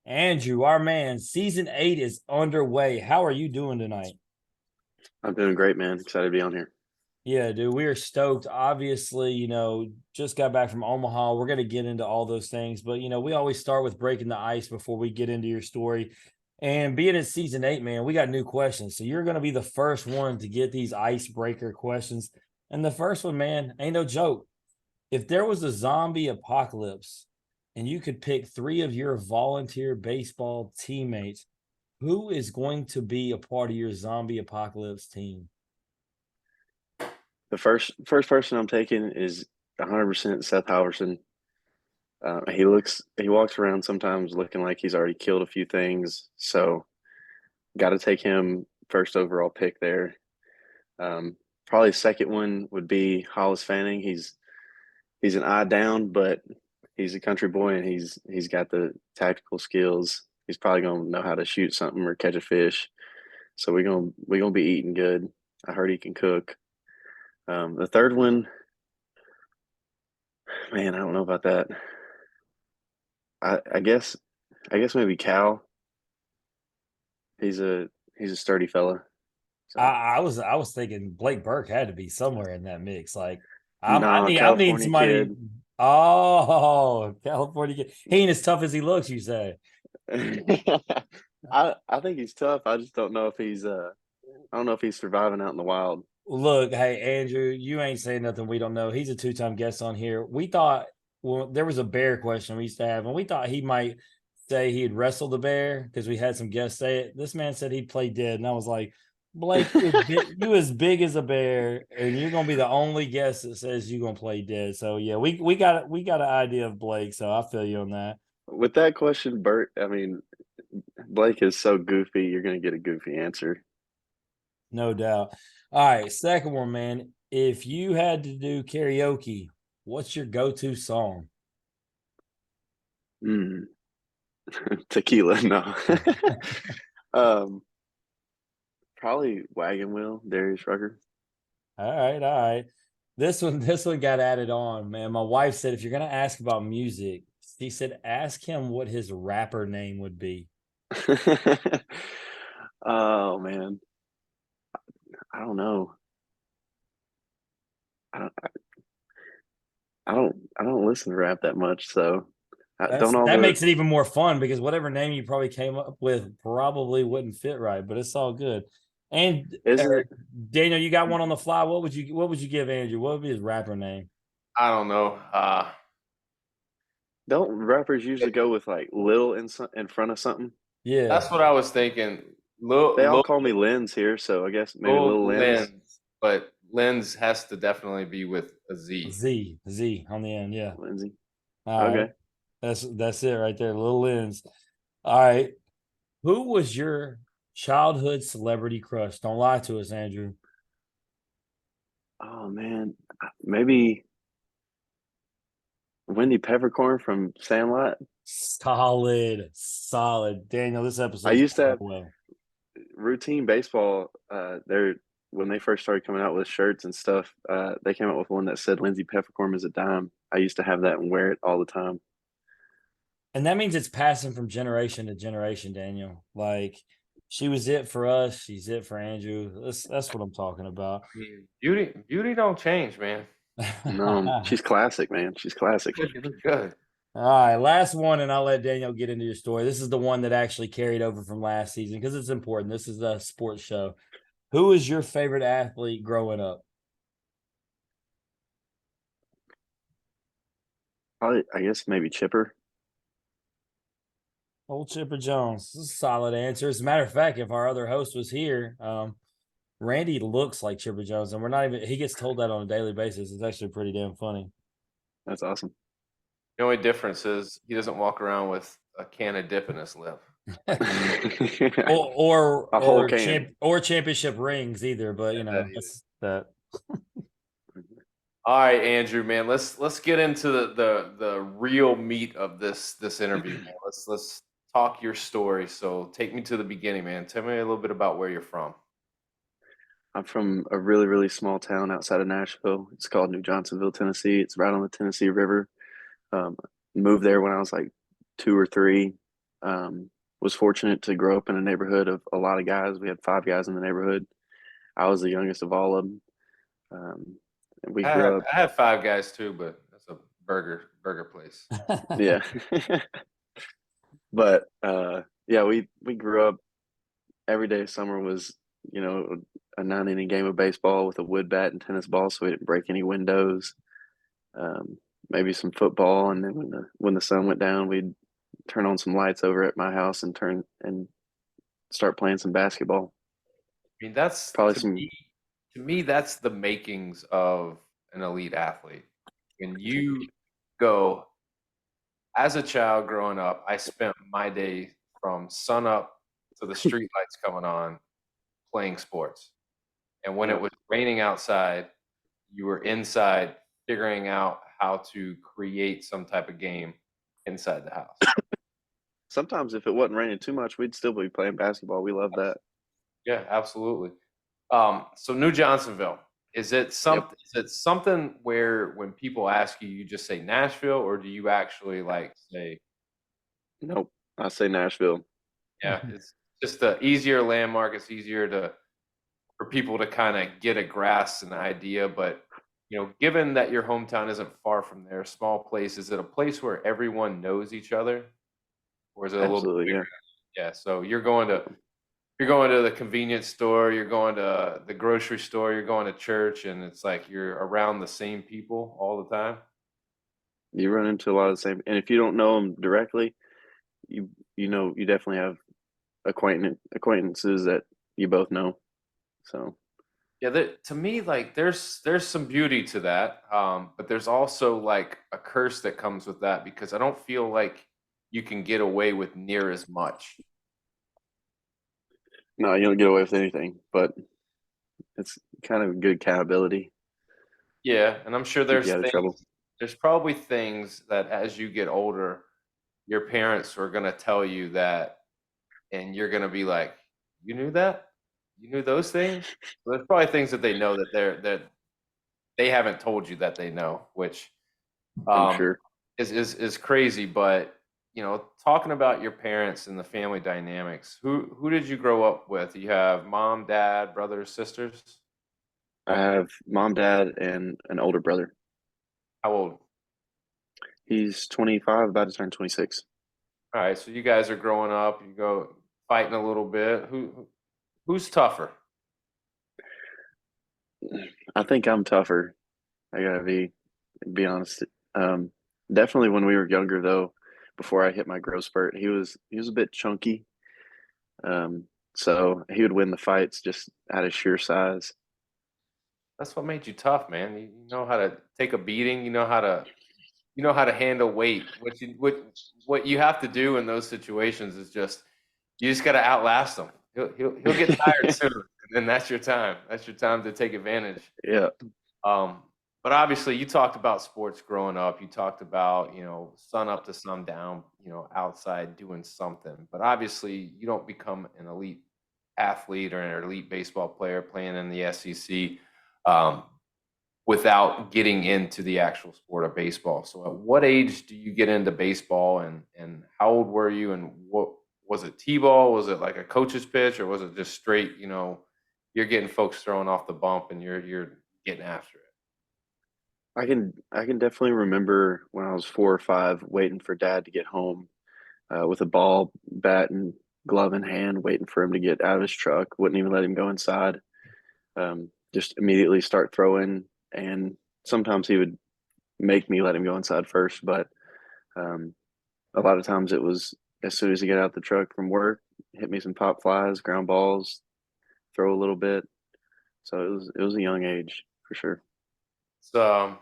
Andrew, our man, season 8 is underway. How are you doing tonight? I'm doing great, man. Excited to be on here. Yeah, dude, we are stoked. Obviously, just got back from Omaha. We're going to get into all those things, but we always start with breaking the ice before we get into your story. And being in season 8, man, we got new questions. So you're going to be the first one to get these icebreaker questions. And the first one, man, ain't no joke. If there was a zombie apocalypse and you could pick 3 of your volunteer baseball teammates, who is going to be a part of your zombie apocalypse team? The first person I'm taking is 100% Seth Halverson. He walks around sometimes looking like he's already killed a few things, so got to take him first overall pick there. Probably second one would be Hollis Fanning. He's an eye down, but he's a country boy and he's got the tactical skills. He's probably gonna know how to shoot something or catch a fish. So we're gonna be eating good. I heard he can cook. The third one, man, I don't know about that. I guess maybe Cal. He's a sturdy fella. I, So I was thinking Blake Burke had to be somewhere in that mix. Like no, I need California somebody. kid. Oh, California kid. He ain't as tough as he looks, you say. I think he's tough. I just don't know if I don't know if he's surviving out in the wild. Look, hey Andrew, you ain't saying nothing we don't know. He's a two-time guest on here. We thought, well, there was a bear question we used to have, and we thought he might say he had wrestled the bear because we had some guests say it. This man said he'd play dead, and I was like, Blake, you as big as a bear, and you're gonna be the only guest that says you're gonna play dead. So yeah, we got an idea of Blake, so I feel you on that. With that question, Bert, I mean, Blake is so goofy, you're gonna get a goofy answer. No doubt. All right, second one, man. If you had to do karaoke, what's your go-to song? Mm, tequila, no. um, Probably Wagon Wheel, Darius Rucker. All right. This one got added on, man. My wife said if you're gonna ask about music, she said ask him what his rapper name would be. Oh man, I don't know. I don't, I don't listen to rap that much, so don't all That the makes it even more fun because whatever name you probably came up with probably wouldn't fit right, but it's all good. And isn't Daniel, you got one on the fly. What would you give Andrew? What would be his rapper name? I don't know. don't rappers usually go with like little in front of something? Yeah, That's what I was thinking. They all call me Lens here, so I guess maybe Little Lil Lens. Lens, but Lens has to definitely be with a Z. Z on the end. Yeah. Lindsey. All right. Okay. That's it right there. Little lens. All right. Who was your childhood celebrity crush? Don't lie to us, Andrew. Oh man, maybe Wendy Peppercorn from Sandlot. Solid, solid. Daniel, this I episode's used to going have well. routine baseball. They're when they first started coming out with shirts and stuff. They came out with one that said Lindsey Peppercorn is a dime. I used to have that and wear it all the time. And that means it's passing from generation to generation, Daniel. Like she was it for us. She's it for Andrew. That's what I'm talking about. I mean, beauty don't change, man. No, she's classic, man. She's classic. You look good. All right, last one, and I'll let Daniel get into your story. This is the one that actually carried over from last season because it's important. This is a sports show. Who is your favorite athlete growing up? Probably, I guess maybe Chipper. Old Chipper Jones. This is a solid answer. As a matter of fact, if our other host was here, Randy looks like Chipper Jones, and we're not even. He gets told that on a daily basis. It's actually pretty damn funny. That's awesome. The only difference is he doesn't walk around with a can of dip in his lip. or A whole can. or championship rings either. But That either. that's that. All right, Andrew, man. Let's get into the real meat of this interview, man. Let's talk your story. So take me to the beginning, man. Tell me a little bit about where you're from. I'm from a really, really small town outside of Nashville. It's called New Johnsonville, Tennessee. It's right on the Tennessee River. Um, Moved there when I was like 2 or 3. Was fortunate to grow up in a neighborhood of a lot of guys. We had 5 guys in the neighborhood. I was the youngest of all of them. Um, and we grew up, I had 5 guys too, but that's a burger place. yeah. But yeah, we grew up. Every day of summer was, a 9 inning game of baseball with a wood bat and tennis ball, so we didn't break any windows. Um, Maybe some football, and then when the sun went down, we'd turn on some lights over at my house and start playing some basketball. I mean, that's Probably some. to me that's the makings of an elite athlete. When you go as a child growing up, I spent my day from sun up to the street lights coming on playing sports. And when it Yep. was raining outside, you were inside figuring out how to create some type of game inside the house. Sometimes if it wasn't raining too much, we'd still be playing basketball. We love that. Yeah, absolutely. So New Johnsonville, Yep. is it something where when people ask you, you just say Nashville, or do you actually like say, Nope. I say Nashville. yeah, it's just a easier landmark. It's easier for people to kind of get a grasp and idea. But given that your hometown isn't far from there, small place, is it a place where everyone knows each other, or is it a little bit Absolutely, bigger? yeah. Yeah, so you're going to the convenience store, you're going to the grocery store, you're going to church, and it's like you're around the same people all the time. You run into a lot of the same, and if you don't know them directly, you definitely have acquaintances that you both know. So Yeah, to me, like there's some beauty to that, but there's also like a curse that comes with that because I don't feel like you can get away with near as much. no, you don't get away with anything, but it's kind of good accountability. Yeah, and I'm sure Keep you out of trouble. there's probably things that as you get older, your parents are gonna tell you that, and you're gonna be like, "You knew that? You knew those things?" Well, there's probably things that they know that they haven't told you that they know, which I'm um, sure. is crazy. But talking about your parents and the family dynamics, who did you grow up with? You have mom, dad, brothers, sisters. I have mom, dad, and an older brother. How old? He's 25, about to turn 26. All right, so you guys are growing up. You go fighting a little bit. Who's tougher? I think I'm tougher. I gotta be honest. Um, Definitely when we were younger though, before I hit my growth spurt, he was a bit chunky. Um, so he would win the fights just out of sheer size. That's what made you tough, man. You know how to take a beating. You know how to handle weight. What you have to do in those situations is you just got to outlast him. He'll get tired soon, and then that's your time. That's your time to take advantage. Yeah, Um, but obviously, you talked about sports growing up. You talked about sun up to sun down, outside doing something. But obviously, you don't become an elite athlete or an elite baseball player playing in the SEC. Um, without getting into the actual sport of baseball. So at what age do you get into baseball and how old were you and what was it, T-ball? Was it like a coach's pitch or was it just straight, you're getting folks throwing off the bump and you're getting after it? I can definitely remember when I was 4 or 5, waiting for Dad to get home with a ball, bat, and glove in hand, waiting for him to get out of his truck. Wouldn't even let him go inside. Just immediately start throwing, and sometimes he would make me let him go inside first, but um, a lot of times it was as soon as he got out the truck from work, hit me some pop flies, ground balls, throw a little bit. So it was a young age for sure. So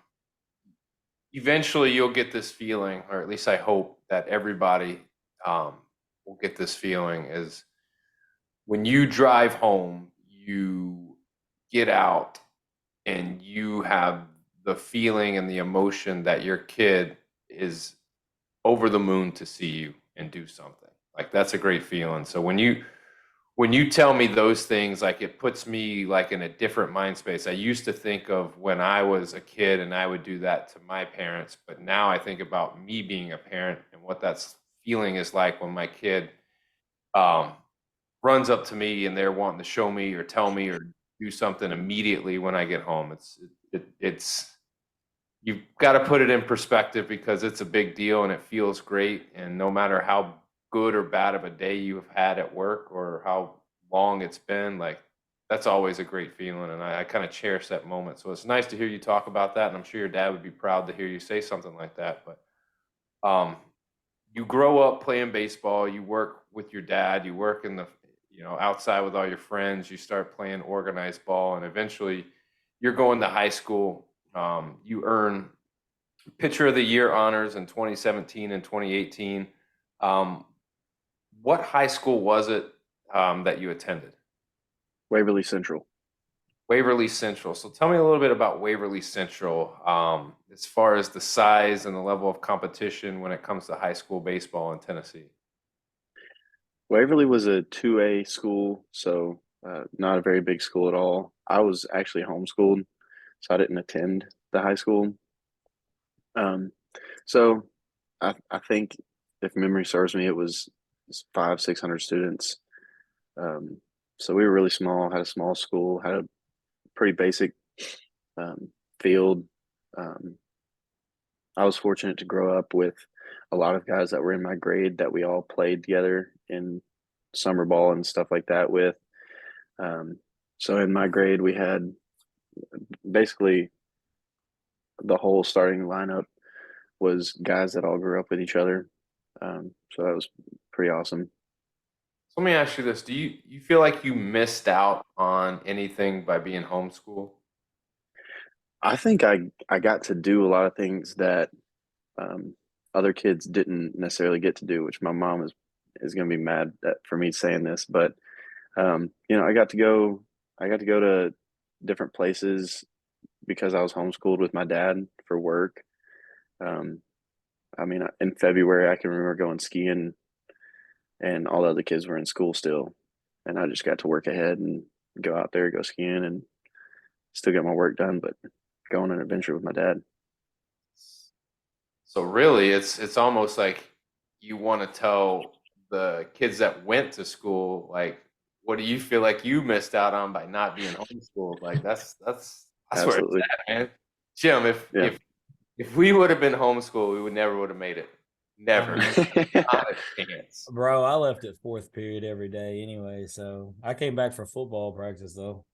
eventually you'll get this feeling, or at least I hope that everybody um, will get this feeling is when you drive home, you get out and you have the feeling and the emotion that your kid is over the moon to see you and do something. Like that's a great feeling. So when you tell me those things, like it puts me like in a different mind space. I used to think of when I was a kid and I would do that to my parents, but now I think about me being a parent and what that's feeling is like when my kid runs up to me and they're wanting to show me or tell me or do something immediately when I get home. It's you've got to put it in perspective because it's a big deal and it feels great. And no matter how good or bad of a day you've had at work or how long it's been, like that's always a great feeling. And I kind of cherish that moment. So it's nice to hear you talk about that. And I'm sure your dad would be proud to hear you say something like that. But you grow up playing baseball, you work with your dad, you work in the, outside with all your friends, you start playing organized ball, and eventually you're going to high school. You earn Pitcher of the Year honors in 2017 and 2018. What high school was it that you attended? Waverly Central. Waverly Central. So tell me a little bit about Waverly Central, as far as the size and the level of competition when it comes to high school baseball in Tennessee. Waverly was a 2A school, so not a very big school at all. I was actually homeschooled, so I didn't attend the high school. So I think if memory serves me, it was 500-600 students. So we were really small, had a small school, had a pretty basic field. I was fortunate to grow up with a lot of guys that were in my grade that we all played together in summer ball and stuff like that with. So in my grade, we had basically the whole starting lineup was guys that all grew up with each other. So that was pretty awesome. So let me ask you this. Do you feel like you missed out on anything by being homeschooled? I think I got to do a lot of things that other kids didn't necessarily get to do, which my mom is going to be mad for me saying this, but I got to go to different places because I was homeschooled with my dad for work. I mean, in February, I can remember going skiing, and all the other kids were in school still, and I just got to work ahead and go out there, go skiing, and still get my work done, but go on an adventure with my dad. So really, it's almost like you want to tell the kids that went to school, like, what do you feel like you missed out on by not being homeschooled? Like that's where it's Absolutely. at, man. Jim, if Yeah. if we would have been homeschooled, we would have made it. Never. Not a chance. Bro, I left at fourth period every day anyway, so I came back for football practice though.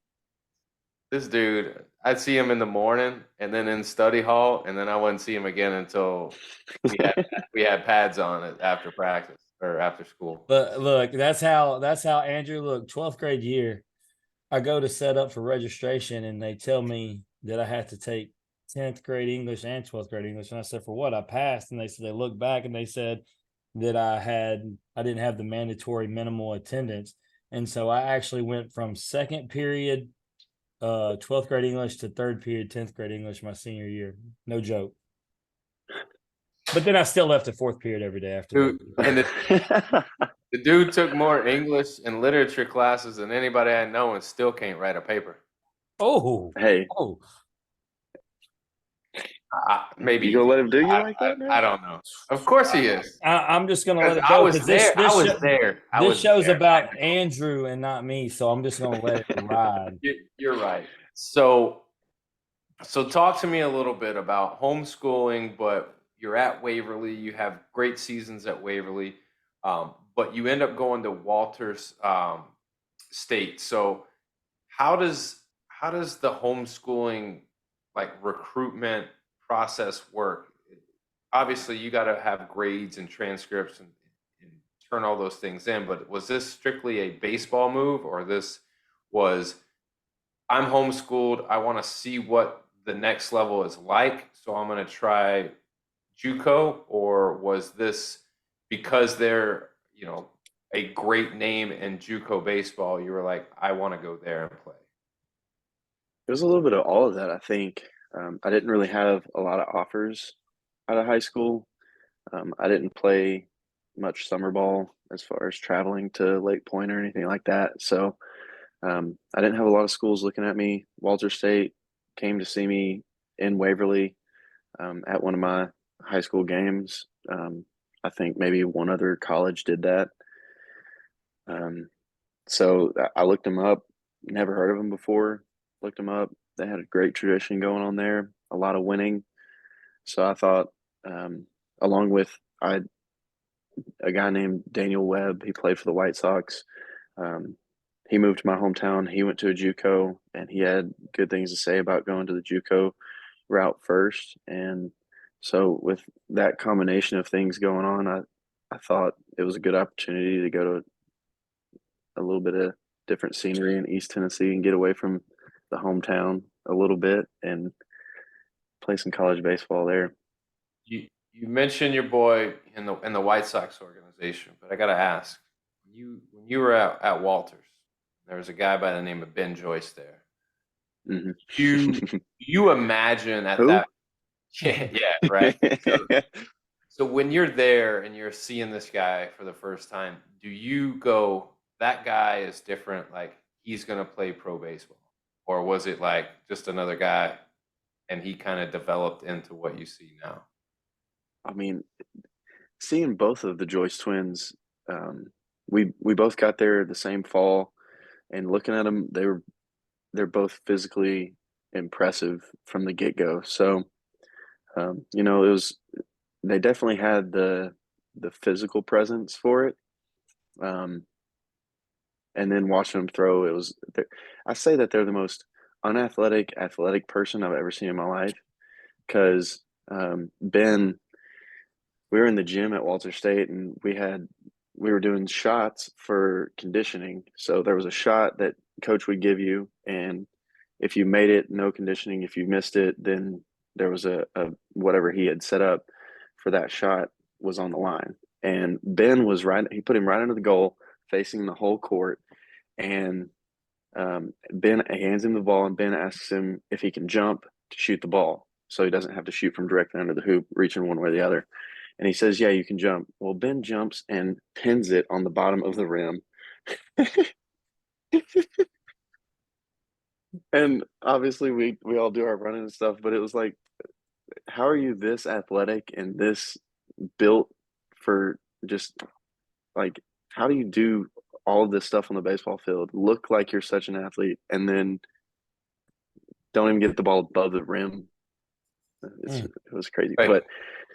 This dude, I'd see him in the morning and then in study hall, and then I wouldn't see him again until we had pads on it after practice or after school. But look, that's how Andrew, look, 12th grade year, I go to set up for registration and they tell me that I have to take 10th grade English and 12th grade English. And I said, for what? I passed. And they said, they looked back and they said that I didn't have the mandatory minimal attendance. And so I actually went from second period 12th grade English to third period 10th grade English my senior year. No joke. But then I still left at fourth period every day after Dude, and the dude took more English and literature classes than anybody I know and still can't write a paper. Oh, Hey, oh, Maybe you gonna let him do you like that, man? I don't know. Of course he is. I'm just gonna let it I go was because there. I was there. This show's about Andrew and not me, so I'm just gonna let it ride. You're right. So talk to me a little bit about homeschooling, but you're at Waverly. You have great seasons at Waverly, but you end up going to Walters State. So how does the homeschooling like recruitment process work? Obviously, you got to have grades and transcripts and turn all those things in. But was this strictly a baseball move, or this was I'm homeschooled, I want to see what the next level is like, so I'm going to try JUCO? Or was this because they're a great name in JUCO baseball, you were like, I want to go there and play? It was a little bit of all of that, I think. I didn't really have a lot of offers out of high school. I didn't play much summer ball as far as traveling to Lake Point or anything like that. So I didn't have a lot of schools looking at me. Walter State came to see me in Waverly at one of my high school games. I think maybe one other college did that. So I looked them up. Never heard of them before. Looked them up. They had a great tradition going on there. A lot of winning. So I thought, along with a guy named Daniel Webb. He played for the White Sox. Um, he moved to my hometown. He went to a JUCO, and he had good things to say about going to the JUCO route first. And so, with that combination of things going on, I thought it was a good opportunity to go to a little bit of different scenery in East Tennessee and get away from the hometown a little bit and play some college baseball there. You mentioned your boy in the White Sox organization, but I got to ask, when you were at Walters, there was a guy by the name of Ben Joyce there. Mm-hmm. You imagine at Who? that, yeah, right. So when you're there and you're seeing this guy for the first time, do you go, that guy is different, like he's gonna play pro baseball, or was it like just another guy, and he kind of developed into what you see now? I mean, seeing both of the Joyce twins, we both got there the same fall, and looking at them, they're both physically impressive from the get go. So, you know, it was they definitely had the physical presence for it. Um, and then watching them throw, I say that they're the most unathletic, athletic person I've ever seen in my life. Because Ben, we were in the gym at Walter State, and we were doing shots for conditioning. So there was a shot that coach would give you, and if you made it, no conditioning. If you missed it, then there was a whatever he had set up for that shot was on the line. And Ben was right. He put him right under the goal, facing the whole court. And Ben hands him the ball, and Ben asks him if he can jump to shoot the ball, so he doesn't have to shoot from directly under the hoop, reaching one way or the other. And he says, "Yeah, you can jump." Well, Ben jumps and pins it on the bottom of the rim. And obviously we all do our running and stuff, but it was like, how are you this athletic and this built for just like, how do you do all of this stuff on the baseball field, look like you're such an athlete, and then don't even get the ball above the rim? It was crazy. Right. But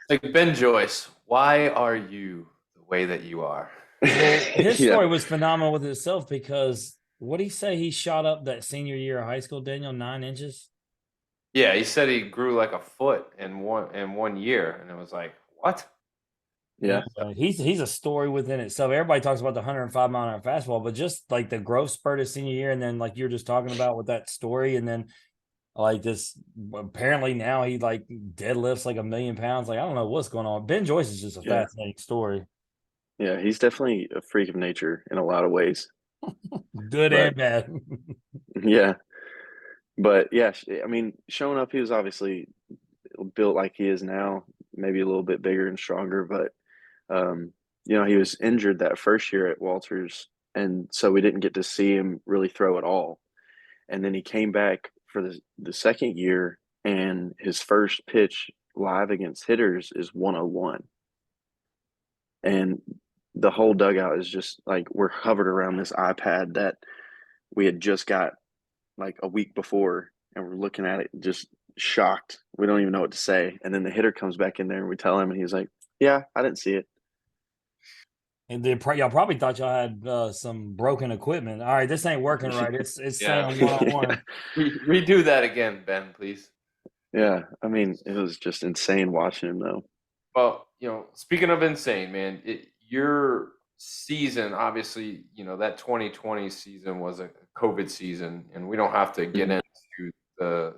Like Ben Joyce, why are you the way that you are? Well, his yeah, story was phenomenal with itself because what did he say? He shot up that senior year of high school, Daniel, 9 inches. Yeah, he said he grew like a foot in one year, and it was like, what? yeah, He's a story within itself. Everybody talks about the 105-mile-an-hour fastball, but just like the growth spurt of senior year, and then like you're just talking about with that story, and then like this apparently now he like deadlifts like 1,000,000 pounds. Like I don't know what's going on. Ben Joyce is just a yeah, fascinating story, yeah. He's definitely a freak of nature in a lot of ways. good But and bad. yeah, but yeah, I mean, showing up, he was obviously built like he is now, maybe a little bit bigger and stronger, but you know, he was injured that first year at Walters, and so we didn't get to see him really throw at all. And then he came back for the second year, and his first pitch live against hitters is 101. And the whole dugout is just like we're hovered around this iPad that we had just got like a week before, and we're looking at it just shocked. We don't even know what to say. And then the hitter comes back in there, and we tell him, and he's like, "Yeah, I didn't see it." And then y'all probably thought y'all had some broken equipment. All right, this ain't working right. It's Yeah. saying 1-on-1. Redo that again, Ben, please. Yeah, I mean, it was just insane watching him, though. Well, speaking of insane, man, your season, obviously, that 2020 season was a COVID season, and we don't have to get Mhm. into the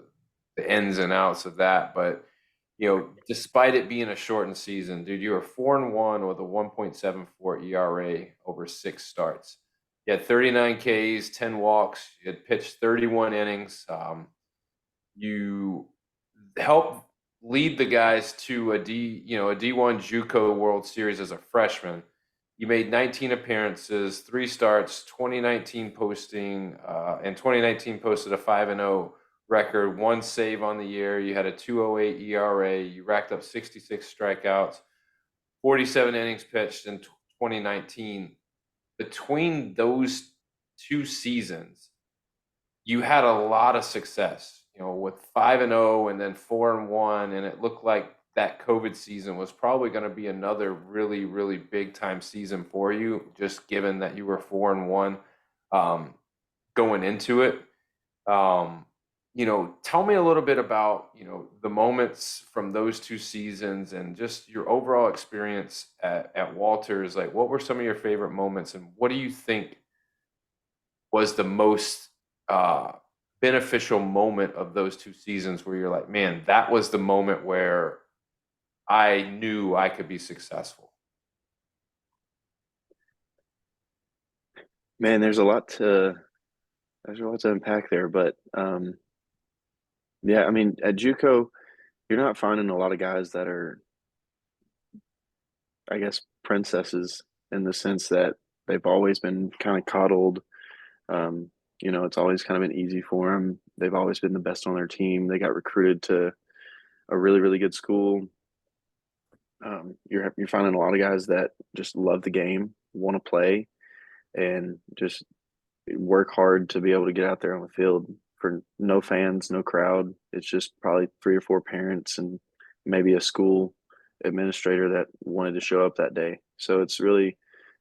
ins and outs of that. But, despite it being a shortened season, dude, you were 4-1 with a 1.74 ERA over 6 starts. You had 39 Ks, 10 walks. You had pitched 31 innings. You helped lead the guys to a D1 JUCO World Series as a freshman. You made 19 appearances, 3 starts, 2019 posting, and 2019 posted a 5-0 record, 1 save on the year. You had a 2.08 ERA. You racked up 66 strikeouts. 47 innings pitched in 2019. Between those 2 seasons, you had a lot of success, with 5-0 and then 4-1, and it looked like that COVID season was probably going to be another really, really big time season for you, just given that you were 4-1 going into it. Tell me a little bit about, the moments from those 2 seasons and just your overall experience at Walters. Like, what were some of your favorite moments, and what do you think was the most beneficial moment of those 2 seasons where you're like, man, that was the moment where I knew I could be successful? Man, there's a lot to unpack there, but yeah, I mean, at JUCO, you're not finding a lot of guys that are, I guess, princesses in the sense that they've always been kind of coddled. It's always kind of been easy for them. They've always been the best on their team. They got recruited to a really, really good school. You're finding a lot of guys that just love the game, want to play, and just work hard to be able to get out there on the field for no fans, no crowd. It's just probably 3 or 4 parents and maybe a school administrator that wanted to show up that day. So it's really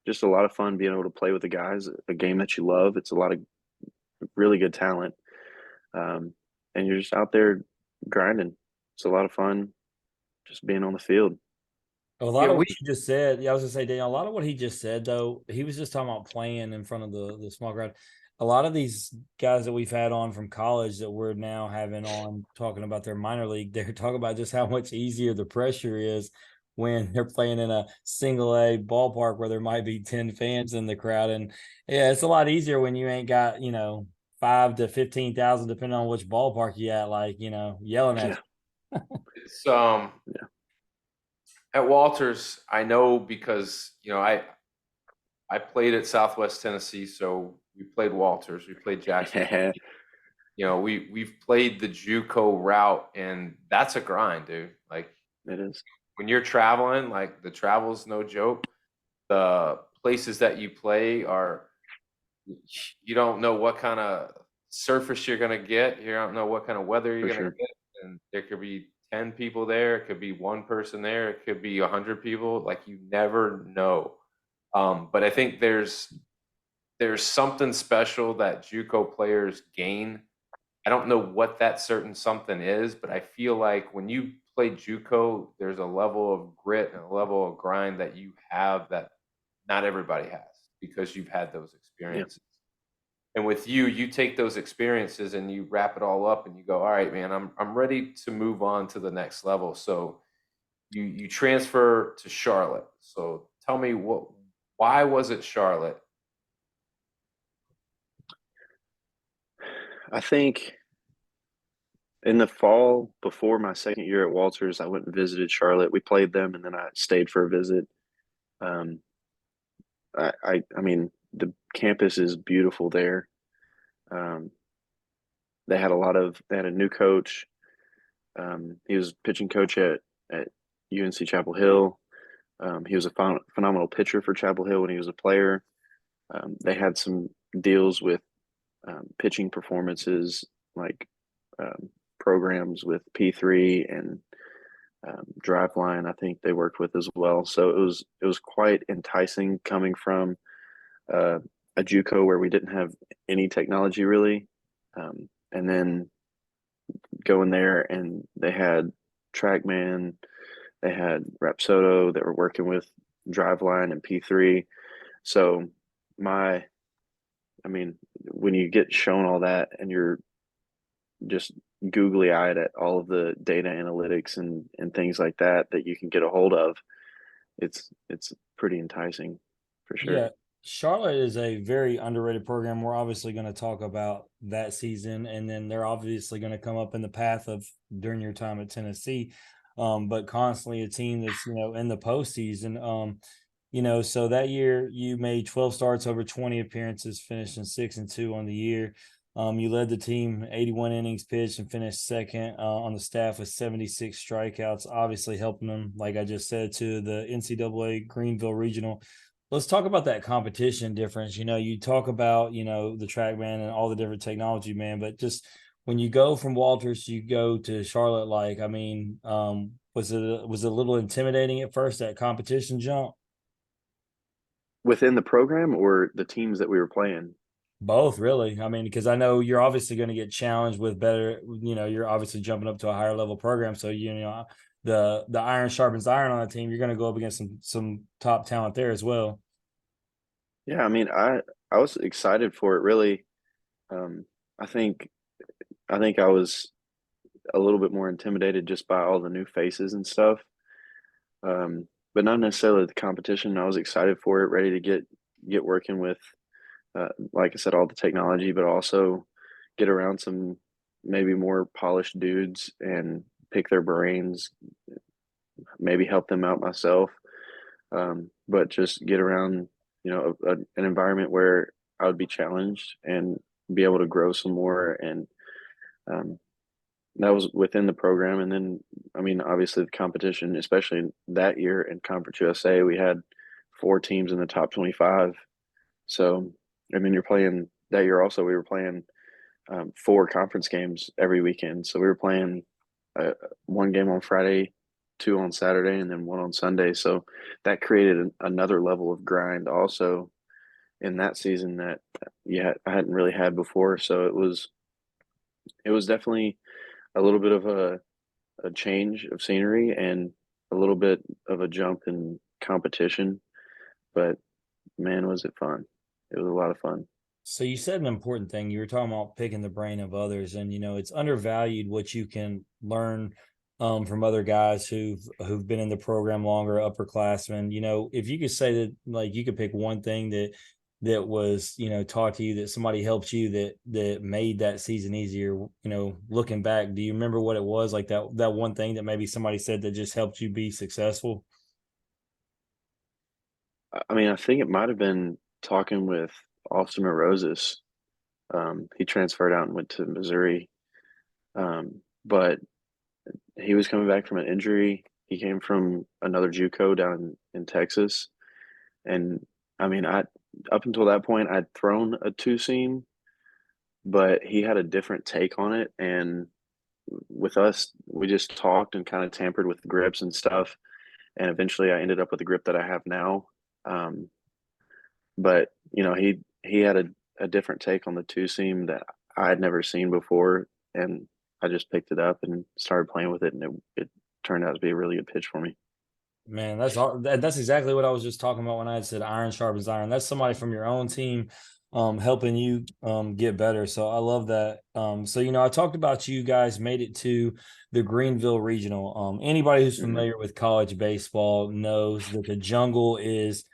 just a lot of fun being able to play with the guys, a game that you love. It's a lot of really good talent. And you're just out there grinding. It's a lot of fun just being on the field. A lot Yeah, of we what you just said, yeah, I was gonna say, Daniel, a lot of what he just said, though, he was just talking about playing in front of the small crowd. A lot of these guys that we've had on from college that we're now having on talking about their minor league, they're talking about just how much easier the pressure is when they're playing in a single A ballpark where there might be 10 fans in the crowd. And yeah, it's a lot easier when you ain't got, 5 to 15,000, depending on which ballpark you at, like, yelling at Yeah. you. it's at Walters, I know because I played at Southwest Tennessee, so we played Walters, we played Jackson. We've played the JUCO route, and that's a grind, dude. Like, It is. when you're traveling, like, the travel's no joke. The places that you play are, you don't know what kind of surface you're gonna get. You don't know what kind of weather you're For gonna sure. get, and there could be 10 people there. It could be 1 person there. It could be 100 people. Like, you never know. But I think there's something special that JUCO players gain. I don't know what that certain something is, but I feel like when you play JUCO, there's a level of grit and a level of grind that you have that not everybody has, because you've had those Yeah. experiences. And with you, you take those experiences and you wrap it all up and you go, all right, man, I'm ready to move on to the next level. So you transfer to Charlotte. So tell me, why was it Charlotte? I think in the fall before my second year at Walters, I went and visited Charlotte. We played them, and then I stayed for a visit. Um, I mean, the campus is beautiful there. Um, they had a new coach. He was pitching coach at UNC Chapel Hill. He was a phenomenal pitcher for Chapel Hill when he was a player. They had some deals with pitching performances, like programs with P3 and Driveline. I think they worked with as well. So it was quite enticing coming from a JUCO where we didn't have any technology really, and then going there and they had TrackMan, they had Rapsodo that were working with Driveline and P3. So my, I mean, when you get shown all that and you're just googly eyed at all of the data analytics and things like that you can get a hold of, it's pretty enticing for sure. Yeah, Charlotte is a very underrated program. We're obviously going to talk about that season, and then they're obviously going to come up in the path of during your time at Tennessee, but constantly a team that's in the postseason. So that year you made 12 starts, over 20 appearances, finishing 6-2 on the year. You led the team 81 innings pitched and finished second on the staff with 76 strikeouts, obviously helping them, like I just said, to the NCAA Greenville Regional. Let's talk about that competition difference. You talk about, the TrackMan and all the different technology, man, but just when you go from Walters, you go to Charlotte, was it a little intimidating at first, that competition jump? Within the program or the teams that we were playing? Both, really. I mean, because I know you're obviously going to get challenged with better, you're obviously jumping up to a higher level program. So, the iron sharpens iron on a team. You're going to go up against some top talent there as well. Yeah, I mean, I was excited for it really. Um, I think I was a little bit more intimidated just by all the new faces and stuff. But not necessarily the competition. I was excited for it, ready to get working with, like I said, all the technology, but also get around some maybe more polished dudes and pick their brains, maybe help them out myself. But just get around, an environment where I would be challenged and be able to grow some more. And um, that was within the program. And then, I mean, obviously the competition, especially that year in Conference USA, we had 4 teams in the top 25. So, I mean, you're playing that year also, we were playing 4 conference games every weekend. So we were playing one game on Friday, 2 on Saturday, and then 1 on Sunday. So that created another level of grind also in that season that I hadn't really had before. So it was definitely a little bit of a change of scenery and a little bit of a jump in competition. But man, was it fun. It was a lot of fun. So you said an important thing. You were talking about picking the brain of others, and it's undervalued what you can learn from other guys who've been in the program longer, upperclassmen. If you could say that, like, you could pick one thing that was taught to you, that somebody helped you, that made that season easier. Looking back, do you remember what it was, like that one thing that maybe somebody said that just helped you be successful? I mean, I think it might have been talking with Austin Roses. He transferred out and went to Missouri. But he was coming back from an injury. He came from another JUCO down in Texas. And I mean, I up until that point I'd thrown a 2 seam, but he had a different take on it. And with us, we just talked and kind of tampered with the grips and stuff. And eventually I ended up with the grip that I have now. Um, but he had a different take on the 2 seam that I had never seen before, and I just picked it up and started playing with it, and it turned out to be a really good pitch for me. Man, that's exactly what I was just talking about when I had said iron sharpens iron. That's somebody from your own team helping you get better. So I love that. So I talked about you guys made it to the Greenville Regional. Anybody who's Mhm. familiar with college baseball knows that the jungle is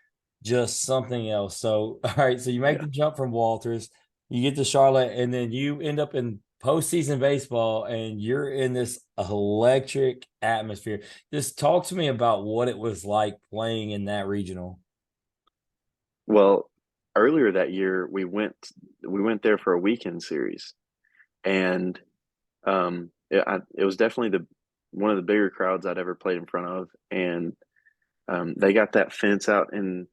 just something else. So all right, so you make Yeah. the jump from Walters, you get to Charlotte, and then you end up in postseason baseball, and you're in this electric atmosphere. Just talk to me about what it was like playing in that regional. Well, earlier that year we went there for a weekend series, and it was definitely the one of the bigger crowds I'd ever played in front of, and they got that fence out in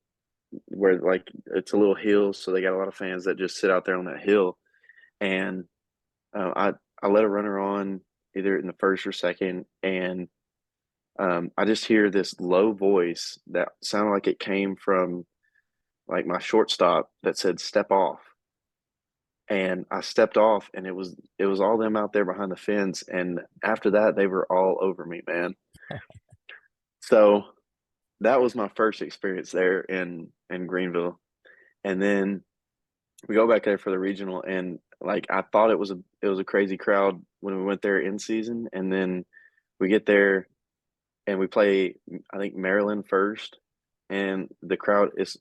where like it's a little hill, so they got a lot of fans that just sit out there on that hill. And I let a runner on either in the first or second, and I just hear this low voice that sounded like it came from like my shortstop that said "step off," and I stepped off, and it was all them out there behind the fence. And after that, they were all over me, man. So that was my first experience there in Greenville, and then we go back there for the regional, and like I thought it was a crazy crowd when we went there in season, and then we get there and we play I think Maryland first, and the crowd's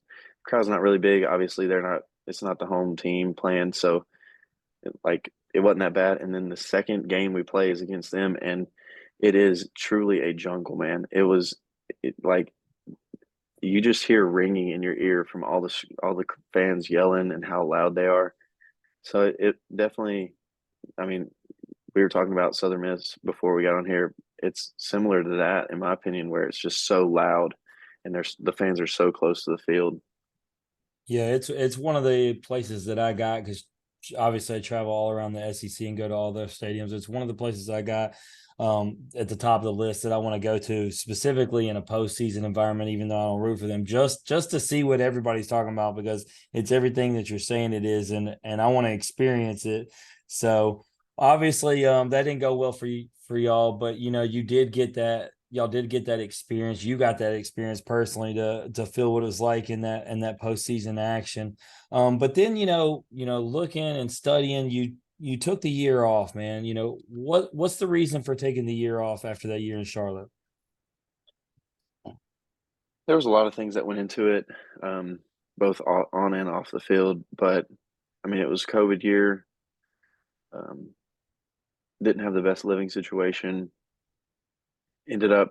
not really big. Obviously, it's not the home team playing, so like it wasn't that bad. And then the second game we play is against them, and it is truly a jungle, man. Like you just hear ringing in your ear from all the fans yelling and how loud they are. So it definitely, I mean, we were talking about Southern Miss before we got on here. It's similar to that, in my opinion, where it's just so loud and the fans are so close to the field. Yeah, it's one of the places that I got because obviously I travel all around the SEC and go to all their stadiums. It's one of the places I got at the top of the list that I want to go to specifically in a postseason environment, even though I don't root for them, just to see what everybody's talking about because it's everything that you're saying it is, and I want to experience it. So obviously, that didn't go well for y'all, but you did get that. Y'all did get that experience. You got that experience personally to feel what it was like in that postseason action. But then looking and studying, you took the year off, man. What's the reason for taking the year off after that year in Charlotte? There was a lot of things that went into it, both on and off the field. But I mean, it was COVID year. Um, didn't have the best living situation. Ended up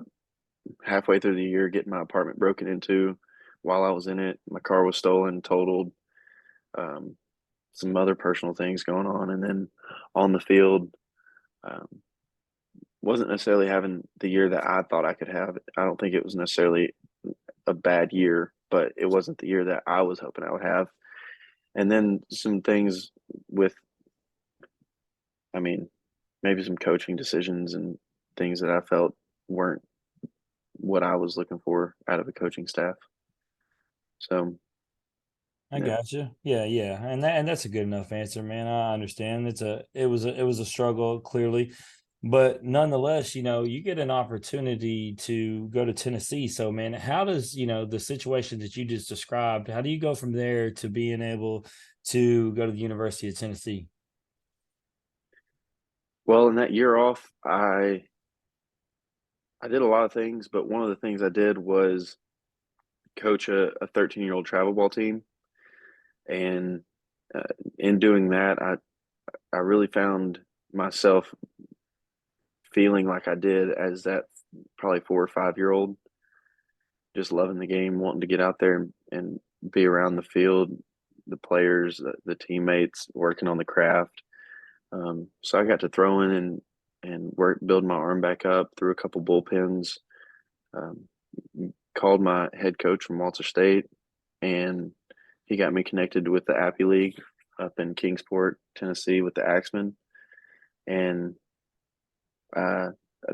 halfway through the year getting my apartment broken into while I was in it. My car was stolen, totaled. Um, some other personal things going on, and then on the field, um, wasn't necessarily having the year that I thought I could have. I don't think it was necessarily a bad year, but it wasn't the year that I was hoping I would have. And then some things with, I mean, maybe some coaching decisions and things that I felt weren't what I was looking for out of a coaching staff. So, I yeah. got you. Yeah, yeah, and that's a good enough answer, man. I understand. It was a struggle clearly, but nonetheless, you get an opportunity to go to Tennessee. So, man, how does the situation that you just described? How do you go from there to being able to go to the University of Tennessee? Well, in that year off, I did a lot of things, but one of the things I did was coach a 13-year-old travel ball team, and uh, in doing that, I really found myself feeling like I did as that probably 4 or 5 year old, just loving the game, wanting to get out there and be around the field, the players, the teammates, working on the craft. So I got to throw in and work, build my arm back up, threw a couple bullpens. Um, called my head coach from Walter State, and he got me connected with the Appy League up in Kingsport, Tennessee, with the Axemen. And uh,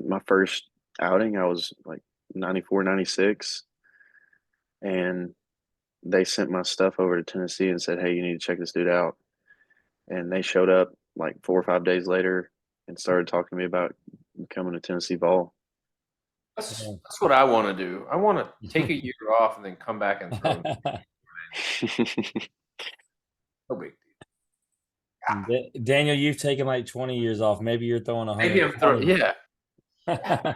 my first outing, I was like 94, 96, and they sent my stuff over to Tennessee and said, "Hey, you need to check this dude out." And they showed up like 4 or 5 days later and started talking to me about coming to Tennessee Vol. That's what I want to do. I want to take a year off and then come back and throw. No big Daniel, you've taken like 20 years off. Maybe you're throwing deal. Maybe I'm throwing. 120. Yeah, Yeah.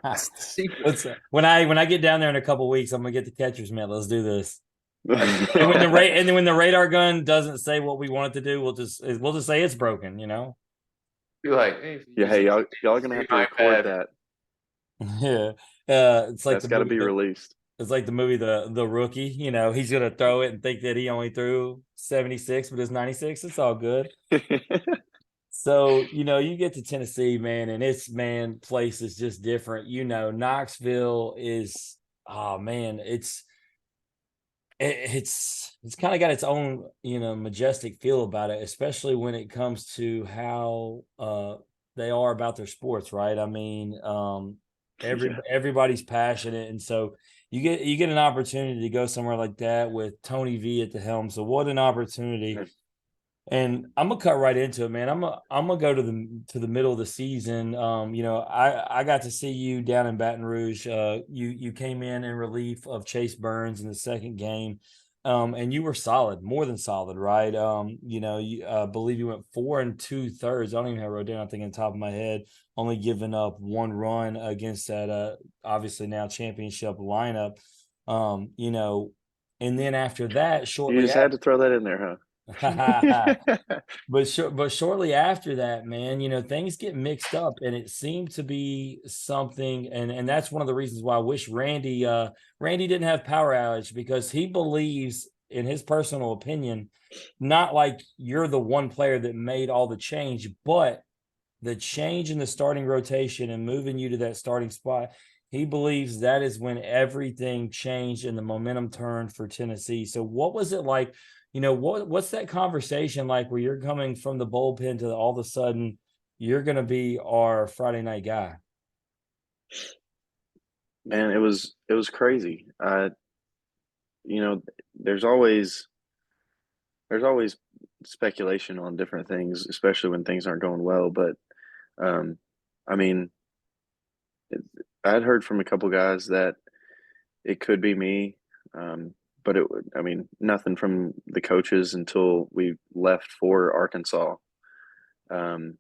that's the secret. When I get down there in a couple of weeks, I'm gonna get the catcher's mitt. Let's do this. And when the radar gun doesn't say what we want it to do, we'll just say it's broken. Be like, hey, Yeah, hey, y'all are gonna have to record that. Yeah. It's like That's the got to movie. be released. It's like the movie the Rookie. He's gonna throw it and think that he only threw 76, but it's 96. It's all good. So, you get to Tennessee, man, and place is just different. Knoxville is, oh man, it's kind of got its own, majestic feel about it, especially when it comes to how they are about their sports, right? I mean, Yeah. everybody's passionate, and so you get an opportunity to go somewhere like that with Tony V at the helm. So what an opportunity. And I'm gonna cut right into it, man. I'm gonna go to the middle of the season. I got to see you down in Baton Rouge. You came in relief of Chase Burns in the second game, and you were solid, more than solid, right? You believe you went 4 2/3. I don't even have it wrote down. I think on the top of my head, only giving up one run against that obviously now championship lineup. And then after that, You shortly just had to throw that in there, huh? But shortly after that, man, things get mixed up, and it seemed to be something, and that's one of the reasons why I wish Randy didn't have power outage, because he believes in his personal opinion, not like you're the one player that made all the change, but the change in the starting rotation and moving you to that starting spot, he believes that is when everything changed and the momentum turned for Tennessee. So what was it like? What's that conversation like where you're coming from the bullpen to all of a sudden you're going to be our Friday night guy? Man, it was crazy. You know, there's always speculation on different things, especially when things aren't going well. But um, I mean, I'd heard from a couple guys that it could be me, but I mean, nothing from the coaches until we left for Arkansas. Um,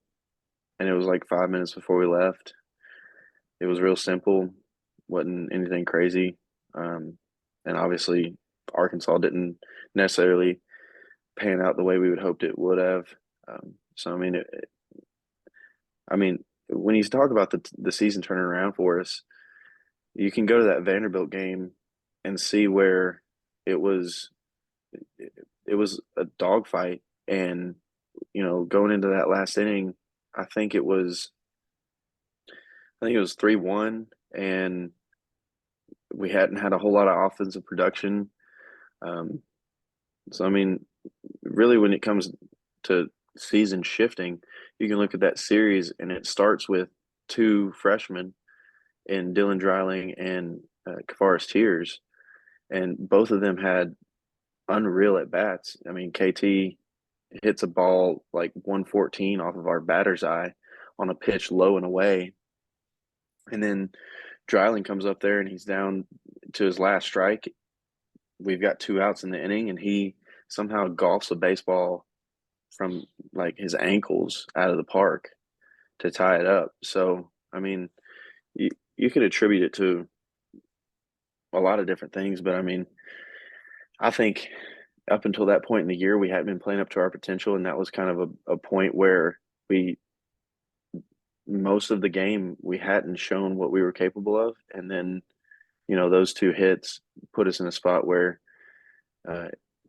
and it was like 5 minutes before we left. It was real simple, wasn't anything crazy. And obviously, Arkansas didn't necessarily pan out the way we would hoped it would have. So I mean, when you talk about the season turning around for us, you can go to that Vanderbilt game and see where it was it was a dogfight, and going into that last inning, I think it was 3-1, and we hadn't had a whole lot of offensive production. Um, so I mean, really, when it comes to season shifting, you can look at that series, and it starts with two freshmen in Dylan Dreiling and Kavaris Tears, and both of them had unreal at bats. I mean, KT hits a ball like 114 off of our batter's eye on a pitch low and away, and then Dreiling comes up there and he's down to his last strike. We've got 2 outs in the inning, and he somehow golfs a baseball from like his ankles out of the park to tie it up. So, I mean, you could attribute it to a lot of different things, but I mean, I think up until that point in the year, we hadn't been playing up to our potential, and that was kind of a point where most of the game, we hadn't shown what we were capable of. And then, those 2 hits put us in a spot where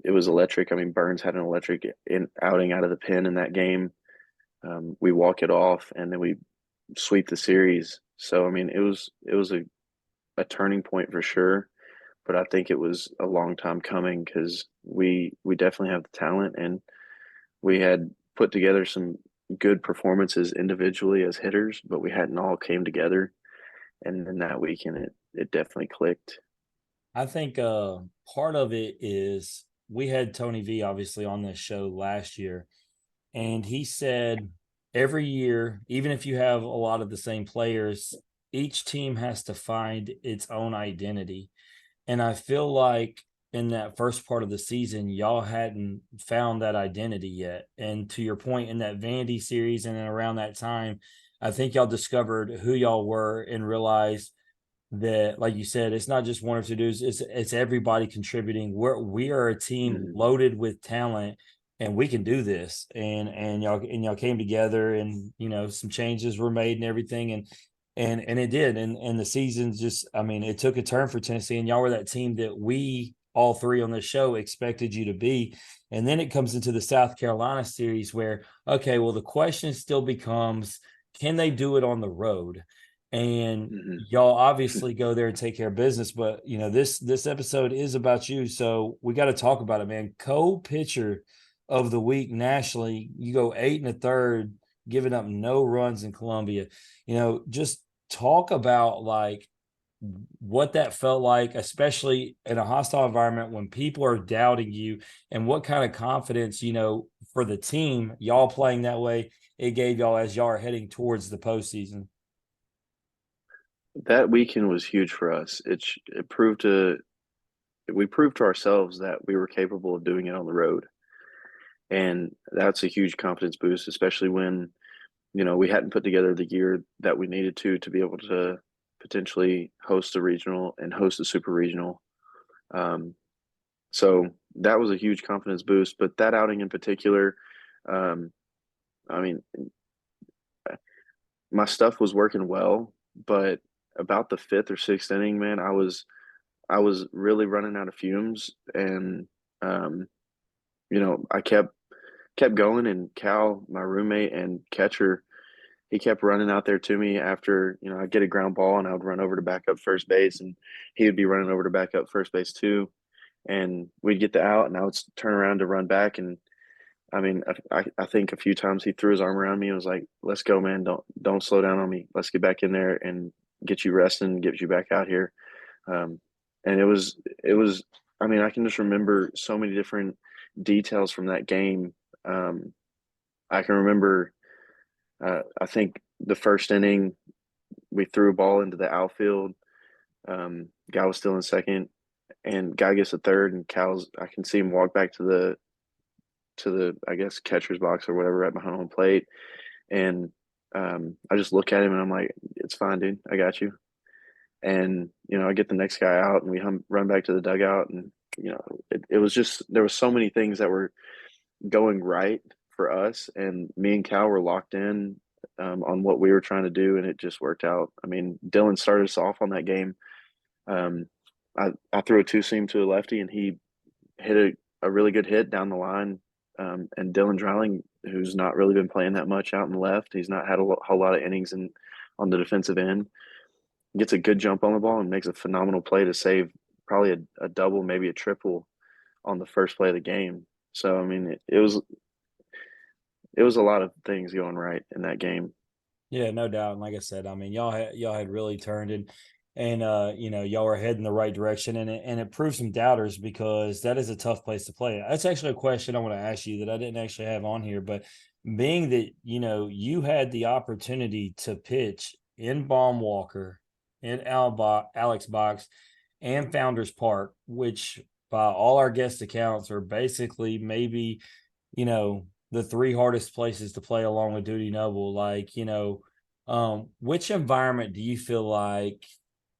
it was electric. I mean, Burns had an electric outing out of the pen in that game. We walk it off, and then we sweep the series. So, I mean, it was a turning point for sure. But I think it was a long time coming because we definitely have the talent, and we had put together some good performances individually as hitters, but we hadn't all came together. And then that weekend, it definitely clicked. I think part of it is we had Tony V obviously on this show last year, and he said every year, even if you have a lot of the same players, each team has to find its own identity. And I feel like in that first part of the season, y'all hadn't found that identity yet. And to your point, in that Vandy series and then around that time, I think y'all discovered who y'all were and realized that, like you said, it's not just one or two dudes, it's everybody contributing. We are a team loaded with talent, and we can do this. And y'all came together, and some changes were made and everything, and it did. And the season just, I mean, it took a turn for Tennessee, and y'all were that team that we all three on the show expected you to be. And then it comes into the South Carolina series where, okay, well, the question still becomes, can they do it on the road? And y'all obviously go there and take care of business, but this episode is about you, so we got to talk about it, man. Co-pitcher of the week nationally, you go 8 1/3, giving up no runs in Columbia. Just talk about like what that felt like, especially in a hostile environment when people are doubting you, and what kind of confidence, for the team, y'all playing that way, it gave y'all as y'all are heading towards the postseason. That weekend was huge for us. We proved to ourselves that we were capable of doing it on the road. And that's a huge confidence boost, especially when, we hadn't put together the gear that we needed to be able to potentially host a regional and host a super regional. So that was a huge confidence boost. But that outing in particular, I mean, my stuff was working well, but about the 5th or 6th inning, man, I was really running out of fumes, and um, I kept going, and Cal, my roommate and catcher, he kept running out there to me after, I'd get a ground ball and I would run over to back up first base, and he would be running over to back up first base too. And we'd get the out, and I would turn around to run back. And I mean, I think a few times he threw his arm around me and was like, "Let's go, man. Don't slow down on me. Let's get back in there and get you resting, get you back out here." Um, and it was. I mean, I can just remember so many different details from that game. I can remember. I think the first inning we threw a ball into the outfield. Guy was still in second, and guy gets a third, and Cal's. I can see him walk back to the I guess catcher's box or whatever right behind home plate, and I just look at him and I'm like, "It's fine, dude. I got you." And I get the next guy out, and we run back to the dugout, and it was just there was so many things that were going right for us, and me and Cal were locked in on what we were trying to do, and it just worked out. I mean, Dylan started us off on that game. Um, I threw a two seam to a lefty, and he hit a really good hit down the line. And Dylan Dreiling, who's not really been playing that much out in the left, he's not had a whole lot of innings on the defensive end. Gets a good jump on the ball and makes a phenomenal play to save probably a double, maybe a triple on the first play of the game. So I mean, it was a lot of things going right in that game. Yeah, no doubt. And like I said, I mean, y'all had really turned and y'all were heading the right direction, and it proved some doubters because that is a tough place to play. That's actually a question I want to ask you that I didn't actually have on here, but being that you had the opportunity to pitch in Baum Walker, in Alex Box, and Founders Park, which by all our guest accounts are basically maybe the three hardest places to play along with Duty Noble. Like, which environment do you feel like,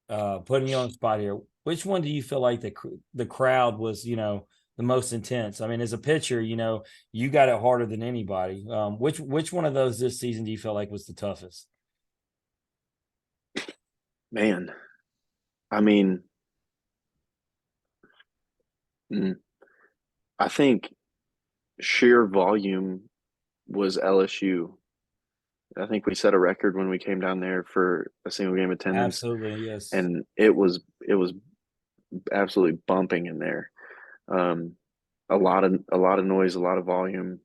putting you on the spot here, which one do you feel like the crowd was, the most intense? I mean, as a pitcher, you got it harder than anybody. Which one of those this season do you feel like was the toughest? Man, I mean, mm, I think sheer volume was LSU. I think we set a record when we came down there for a single game attendance, Absolutely, yes. and it was absolutely bumping in there. Um, a lot of noise, a lot of volume.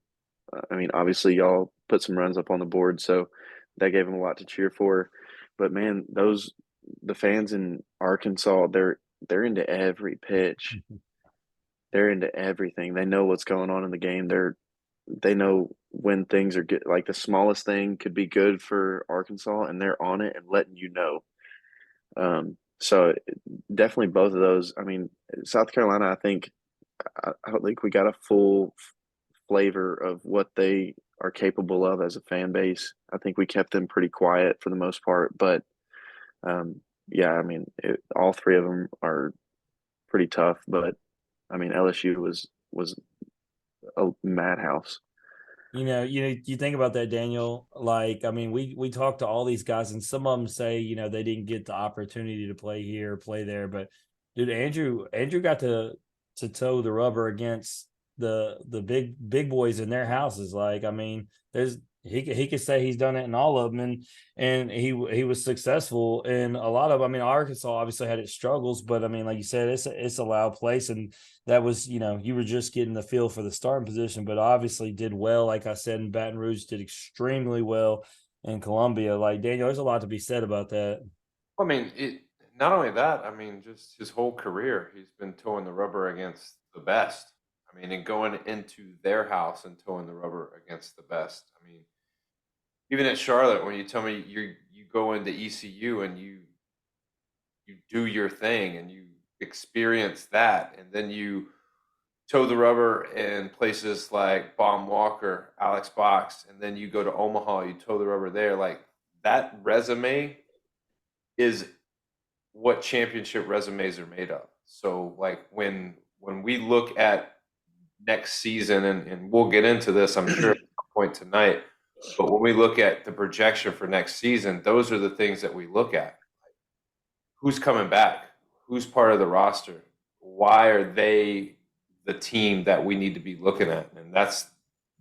I mean, obviously, y'all put some runs up on the board, so that gave them a lot to cheer for. But man, the fans in Arkansas, they're into every pitch. They're into everything. They know what's going on in the game. They know when things are good. Like the smallest thing could be good for Arkansas, and they're on it and letting you know. So definitely both of those. I mean, South Carolina, I don't think we got a full flavor of what they are capable of as a fan base. I think we kept them pretty quiet for the most part, but yeah, I mean, all three of them are pretty tough. But I mean, LSU was a madhouse. You think about that, Daniel. Like, I mean, we talked to all these guys, and some of them say, they didn't get the opportunity to play here, play there. But dude, Andrew got to toe the rubber against the big boys in their houses. Like, I mean, he could say he's done it in all of them, and he was successful in a lot of. I mean, Arkansas obviously had its struggles, but I mean, like you said, it's a loud place, and that was, you were just getting the feel for the starting position, but obviously did well. Like I said, in Baton Rouge, did extremely well in Columbia. Like, Daniel, there's a lot to be said about that. I mean, not only that, I mean, just his whole career, he's been towing the rubber against the best. I mean, and going into their house and towing the rubber against the best. I mean, even at Charlotte, when you tell me you go into ECU and you do your thing and you experience that, and then you toe the rubber in places like Baum Walker, Alex Box, and then you go to Omaha, you toe the rubber there. Like, that resume is what championship resumes are made of. So like when we look at next season, and we'll get into this, I'm sure, at some point tonight, but when we look at the projection for next season, those are the things that we look at. Who's coming back? Who's part of the roster? Why are they the team that we need to be looking at. And that's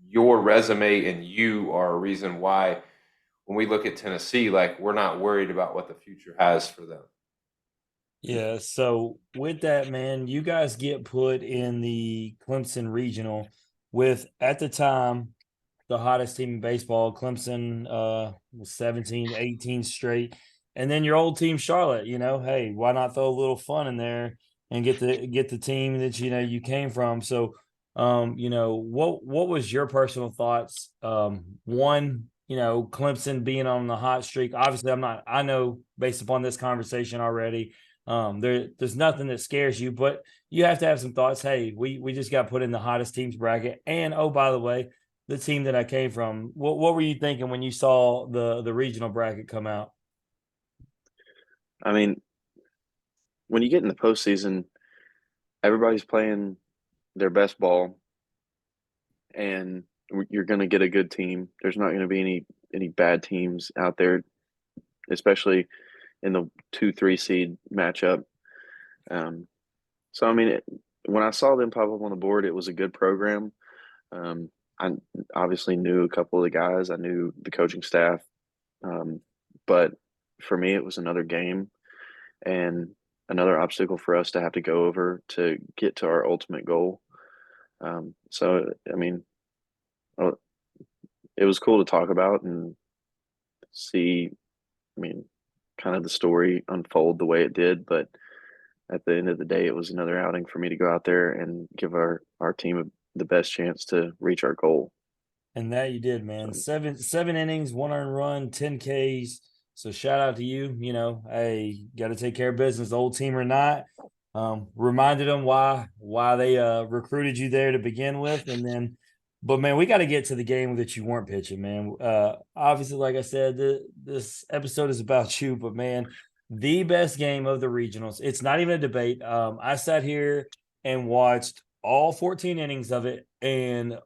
your resume, and you are a reason why when we look at Tennessee, like, we're not worried about what the future has for them. Yeah, so with that, man, you guys get put in the Clemson regional with, at the time, the hottest team in baseball. Clemson was 17, 18 straight. And then your old team, Charlotte, hey, why not throw a little fun in there and get the team that you came from. So what was your personal thoughts? One, Clemson being on the hot streak. Obviously, I know based upon this conversation already, there's nothing that scares you, but you have to have some thoughts. Hey, we just got put in the hottest teams bracket. And oh, by the way, the team that I came from, what were you thinking when you saw the regional bracket come out? I mean, when you get in the postseason, everybody's playing their best ball, and you're going to get a good team. There's not going to be any bad teams out there, especially in the 2-3 seed matchup. So I mean, when I saw them pop up on the board, it was a good program. I obviously knew a couple of the guys. I knew the coaching staff, but for me, it was another game and another obstacle for us to have to go over to get to our ultimate goal. So I mean, it was cool to talk about and see. I mean, kind of the story unfold the way it did, but at the end of the day, it was another outing for me to go out there and give our team the best chance to reach our goal. And that you did, man. So, Seven innings, 1 earned run, 10 Ks. So shout out to you. Hey, got to take care of business, old team or not. Reminded them why they recruited you there to begin with, and then, but man, we got to get to the game that you weren't pitching, man. Obviously, like I said, this episode is about you, but man, the best game of the regionals. It's not even a debate. I sat here and watched all 14 innings of it, and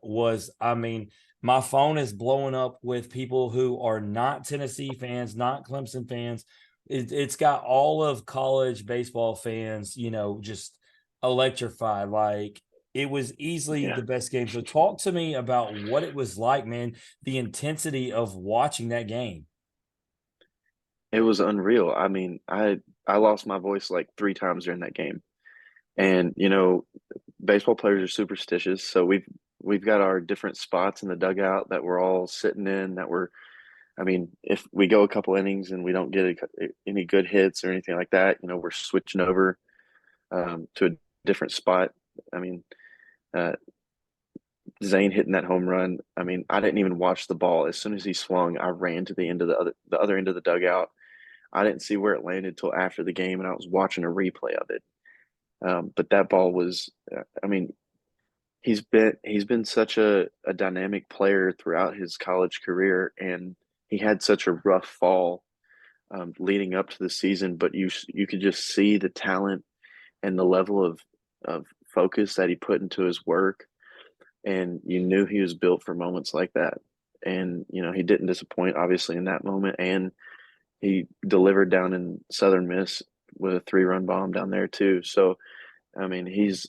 my phone is blowing up with people who are not Tennessee fans, not Clemson fans. It's got all of college baseball fans, just electrified. Like, it was easily yeah, the best game. So talk to me about what it was like, man, the intensity of watching that game. it was unreal. I mean, I lost my voice like 3 times during that game, and baseball players are superstitious, so we've got our different spots in the dugout that we're all sitting in. I mean, if we go a couple innings and we don't get any good hits or anything like that, we're switching over to a different spot. I mean, uh, Zane hitting that home run. I mean, I didn't even watch the ball. As soon as he swung, I ran to the end of the other end of the dugout. I didn't see where it landed till after the game, and I was watching a replay of it. But that ball was, I mean, he's been such a dynamic player throughout his college career, and he had such a rough fall leading up to the season. But you could just see the talent and the level of focus that he put into his work, and you knew he was built for moments like that. And he didn't disappoint, obviously, in that moment, and he delivered down in Southern Miss with a 3-run bomb down there too. So I mean, he's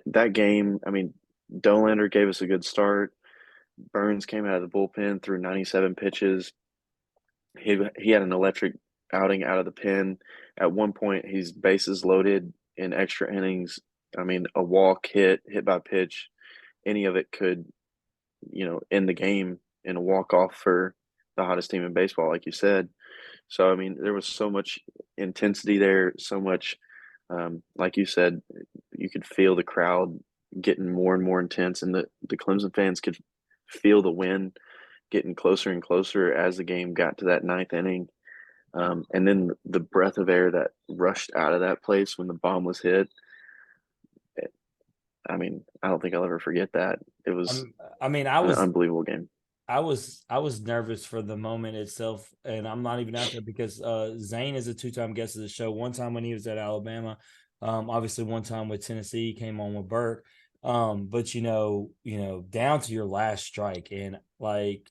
that game. I mean, Dolander gave us a good start. Burns came out of the bullpen through 97 pitches. He had an electric outing out of the pen. At one point, he's bases loaded in extra innings. I mean, a walk, hit by pitch, any of it could, end the game in a walk off for the hottest team in baseball, like you said. So I mean, there was so much intensity there, so much, like you said, you could feel the crowd getting more and more intense, and the Clemson fans could feel the win getting closer and closer as the game got to that ninth inning. And then the breath of air that rushed out of that place when the bomb was hit. I mean, I don't think I'll ever forget that. It was I mean, an unbelievable game. I was nervous for the moment itself, and I'm not even out there because Zane is a 2-time guest of the show. One time when he was at Alabama, obviously one time with Tennessee, he came on with Burke. But down to your last strike, and like,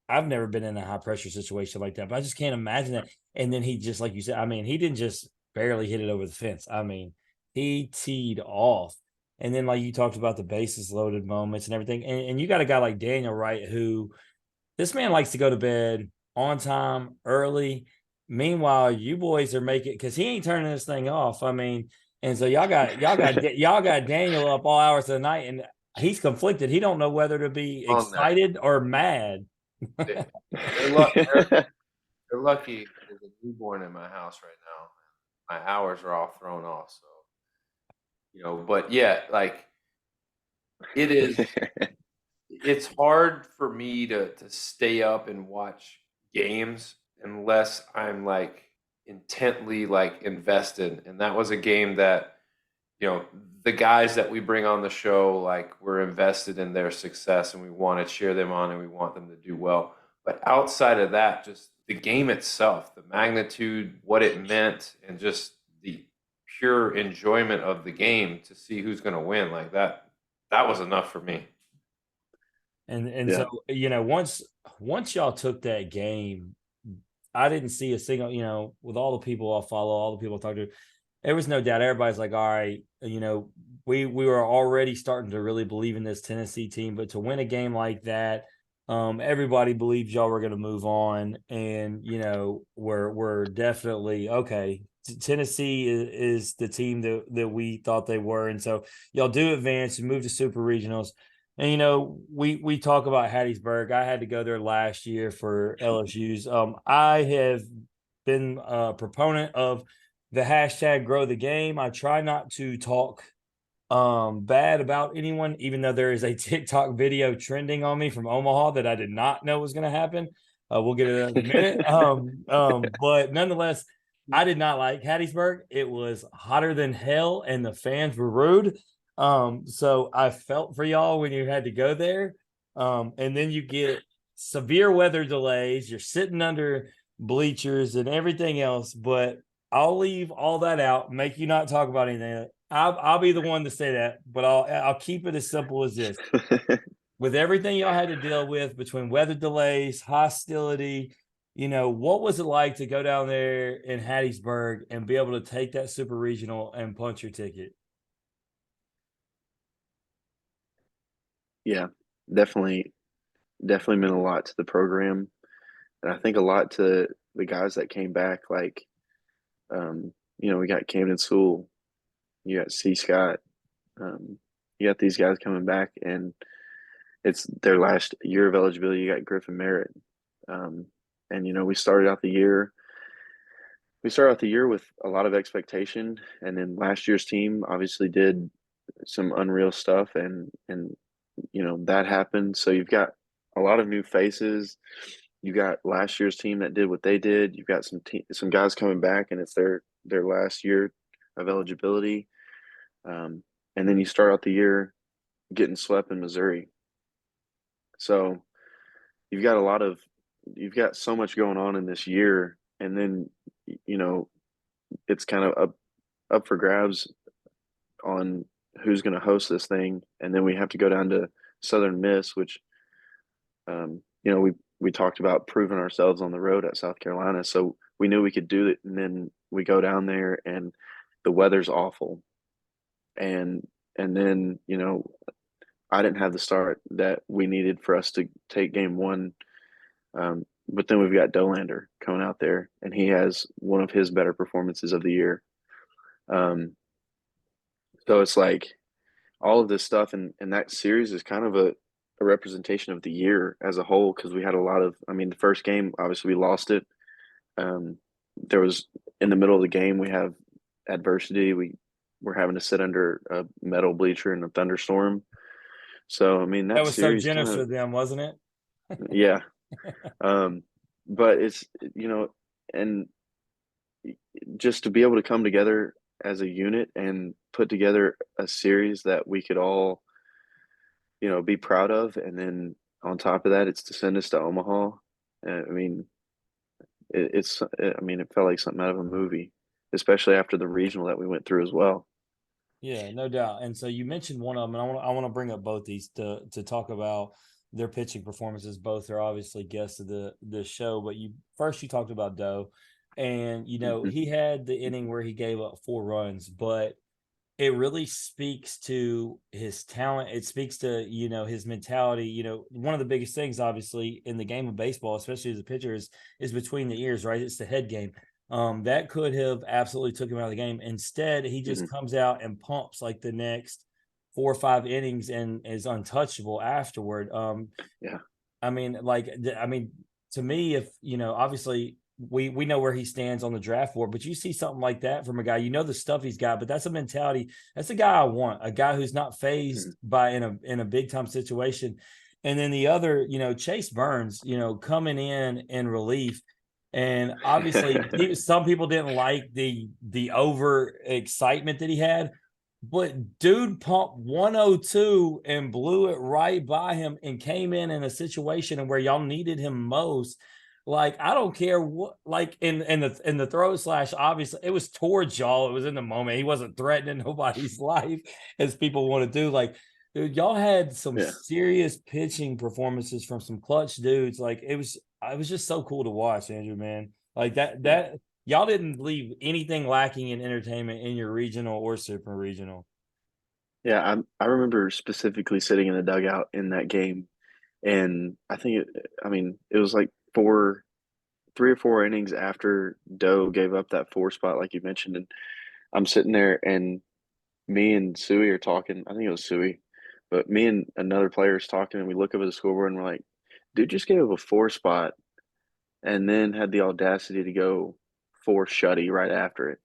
I've never been in a high pressure situation like that, but I just can't imagine that. And then he just, like you said, I mean, he didn't just barely hit it over the fence. I mean, he teed off. And then, like you talked about the bases loaded moments and everything. And you got a guy like Daniel, right, who this man likes to go to bed on time, early. Meanwhile, you boys are making because he ain't turning this thing off. I mean, and so y'all got Daniel up all hours of the night, and he's conflicted. He don't know whether to be On that. excited or mad. They're lucky there's a newborn in my house right now. My hours are all thrown off. So, but yeah, like it is, it's hard for me to stay up and watch games unless I'm like intently like invested. And that was a game that, the guys that we bring on the show, like we're invested in their success and we want to cheer them on and we want them to do well. But outside of that, just the game itself, the magnitude, what it meant, and just the pure enjoyment of the game to see who's going to win, like that was enough for me. And Yeah. so once y'all took that game, I didn't see a single, with all the people I follow, all the people I talk to, there was no doubt. Everybody's like, all right, we were already starting to really believe in this Tennessee team, but to win a game like that, everybody believed y'all were going to move on, and we're definitely okay. Tennessee is the team that we thought they were, and so y'all do advance and move to super regionals. And we talk about Hattiesburg. I had to go there last year for LSU's. I have been a proponent of the hashtag grow the game. I try not to talk bad about anyone, even though there is a TikTok video trending on me from Omaha that I did not know was going to happen. We'll get it in a minute. But nonetheless, I did not like Hattiesburg. It was hotter than hell, and the fans were rude. So I felt for y'all when you had to go there. And then you get severe weather delays. You're sitting under bleachers and everything else, but I'll leave all that out, make you not talk about anything. I'll be the one to say that, but I'll keep it as simple as this. With everything y'all had to deal with between weather delays, hostility, what was it like to go down there in Hattiesburg and be able to take that super regional and punch your ticket? Yeah, definitely meant a lot to the program. And I think a lot to the guys that came back, like we got Camden Sewell, you got C. Scott, you got these guys coming back, and it's their last year of eligibility. You got Griffin Merritt, and we started out the year. We started out the year with a lot of expectation, and then last year's team obviously did some unreal stuff, and that happened. So you've got a lot of new faces. You got last year's team that did what they did. You've got some guys coming back, and it's their last year of eligibility. And then you start out the year getting swept in Missouri. So you've got so much going on in this year, and then it's kind of up for grabs on who's going to host this thing, and then we have to go down to Southern Miss, which we talked about proving ourselves on the road at South Carolina, so we knew we could do it, and then we go down there and the weather's awful, and then I didn't have the start that we needed for us to take game one. But then we've got Dolander coming out there, and he has one of his better performances of the year. So it's like all of this stuff, and that series is kind of a representation of the year as a whole, because we had the first game, obviously we lost it. There was, in the middle of the game, we have adversity. We were having to sit under a metal bleacher in a thunderstorm. So, That was so series generous of them, wasn't it? yeah. But it's, and just to be able to come together as a unit and put together a series that we could all, be proud of. And then on top of that, it's to send us to Omaha. It felt like something out of a movie, especially after the regional that we went through as well. Yeah, no doubt. And so you mentioned one of them, and I want to bring up both these to talk about their pitching performances. Both are obviously guests of the show, but you talked about Doe, and Mm-hmm. he had the inning where he gave up 4 runs, but it really speaks to his talent. It speaks to, his mentality. One of the biggest things, obviously, in the game of baseball, especially as a pitcher, is between the ears, right? It's the head game. That could have absolutely took him out of the game. Instead, he just comes out and pumps like the next 4 or 5 innings and is untouchable afterward. Yeah. I mean, to me, if obviously we know where he stands on the draft board, but you see something like that from a guy, the stuff he's got, but that's a mentality. That's a guy I want, a guy who's not phased by in a big time situation. And then the other, Chase Burns, coming in relief. And obviously, some people didn't like the over excitement that he had, but dude pumped 102 and blew it right by him and came in a situation where y'all needed him most. Like, I don't care what, like in the throw slash, obviously it was towards y'all. It was in the moment. He wasn't threatening nobody's life as people want to do. Like, dude, y'all had some serious pitching performances from some clutch dudes. Like, it was just so cool to watch, Andrew, man. Like that y'all didn't leave anything lacking in entertainment in your regional or super regional. Yeah, I remember specifically sitting in the dugout in that game, and it was like 3 or 4 innings after Doe gave up that 4 spot, like you mentioned, and I'm sitting there, and me and Suey are talking. I think it was Suey, but me and another player is talking, and we look up at the scoreboard, and we're like, "Dude just gave up a 4 spot, and then had the audacity to go 4 shutty right after it.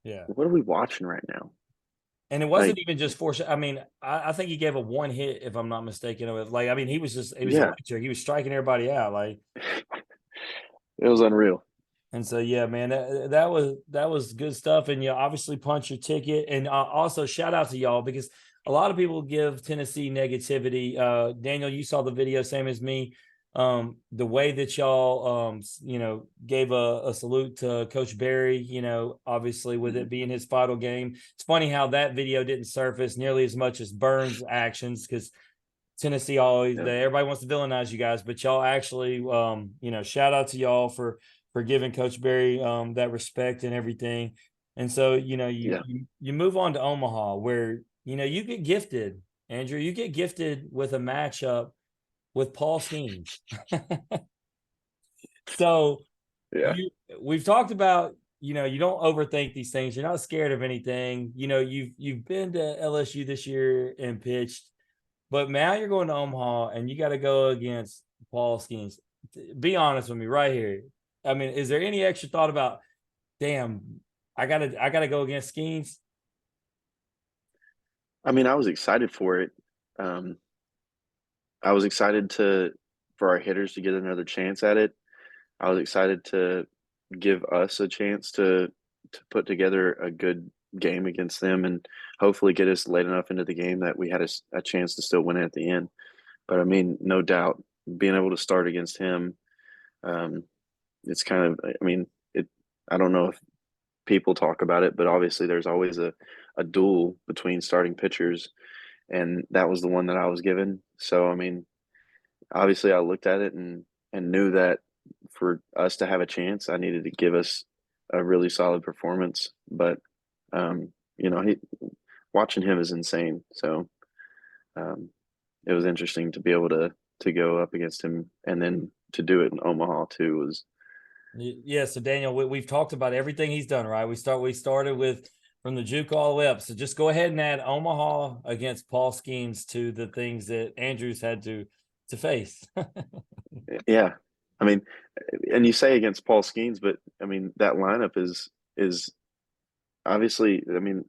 Yeah. What are we watching right now?" And it wasn't even just 4 I mean, I think he gave a 1 hit, if I'm not mistaken. Like, I mean, he was electric. He was striking everybody out. Like, it was unreal. And so, yeah, man, that was good stuff. And you obviously punch your ticket. And also shout out to y'all, because a lot of people give Tennessee negativity. Daniel, you saw the video, same as me. The way that y'all, gave a salute to Coach Barry, obviously with it being his final game. It's funny how that video didn't surface nearly as much as Burns' actions, because Tennessee always, everybody wants to villainize you guys, but y'all actually, shout out to y'all for giving Coach Barry that respect and everything. And so, you move on to Omaha, where you get gifted, Andrew. You get gifted with a matchup with Paul Skeens. So we've talked about, you don't overthink these things. You're not scared of anything. You've been to LSU this year and pitched, but now you're going to Omaha and you got to go against Paul Skeens. Be honest with me right here. I mean, is there any extra thought about, damn, I gotta go against Skeens? I mean, I was excited for it. I was excited for our hitters to get another chance at it. I was excited to give us a chance to put together a good game against them and hopefully get us late enough into the game that we had a chance to still win it at the end. But I mean, no doubt, being able to start against him, it's kind of, I mean, I don't know if people talk about it, but obviously there's always a duel between starting pitchers, and that was the one that I was given. So I mean, obviously I looked at it and knew that for us to have a chance, I needed to give us a really solid performance. But watching him is insane. So it was interesting to be able to go up against him, and then to do it in Omaha too was. Yeah, so Daniel, we've talked about everything he's done, right? We started with from the juke all the way up. So just go ahead and add Omaha against Paul Skeens to the things that Andrews had to face. Yeah, I mean, and you say against Paul Skeens, but I mean that lineup is obviously. I mean,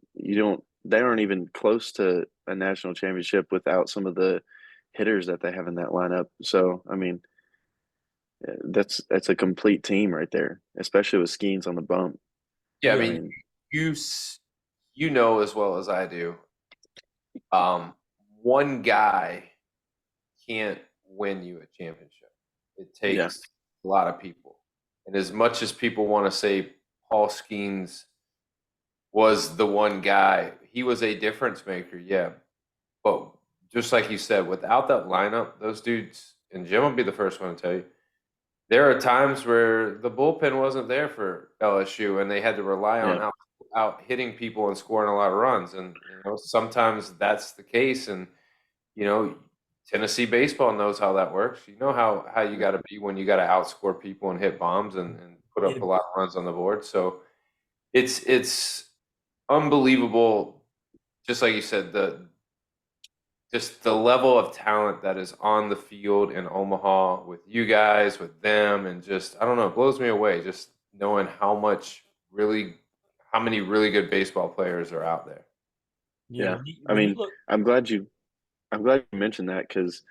they aren't even close to a national championship without some of the hitters that they have in that lineup. So I mean, that's a complete team right there, especially with Skeens on the bump. Yeah, I mean, you know as well as I do, one guy can't win you a championship. It takes a lot of people. And as much as people want to say Paul Skeens was the one guy, he was a difference maker, yeah. But just like you said, without that lineup, those dudes, and Jim will be the first one to tell you, there are times where the bullpen wasn't there for LSU, and they had to rely on out hitting people and scoring a lot of runs. And sometimes that's the case. And Tennessee baseball knows how that works. You know how you got to be when you got to outscore people and hit bombs and put up a lot of runs on the board. So it's unbelievable. Just like you said, just the level of talent that is on the field in Omaha with you guys, with them, and just I don't know, it blows me away just knowing how many really good baseball players are out there. Yeah, I mean, I'm glad you mentioned that because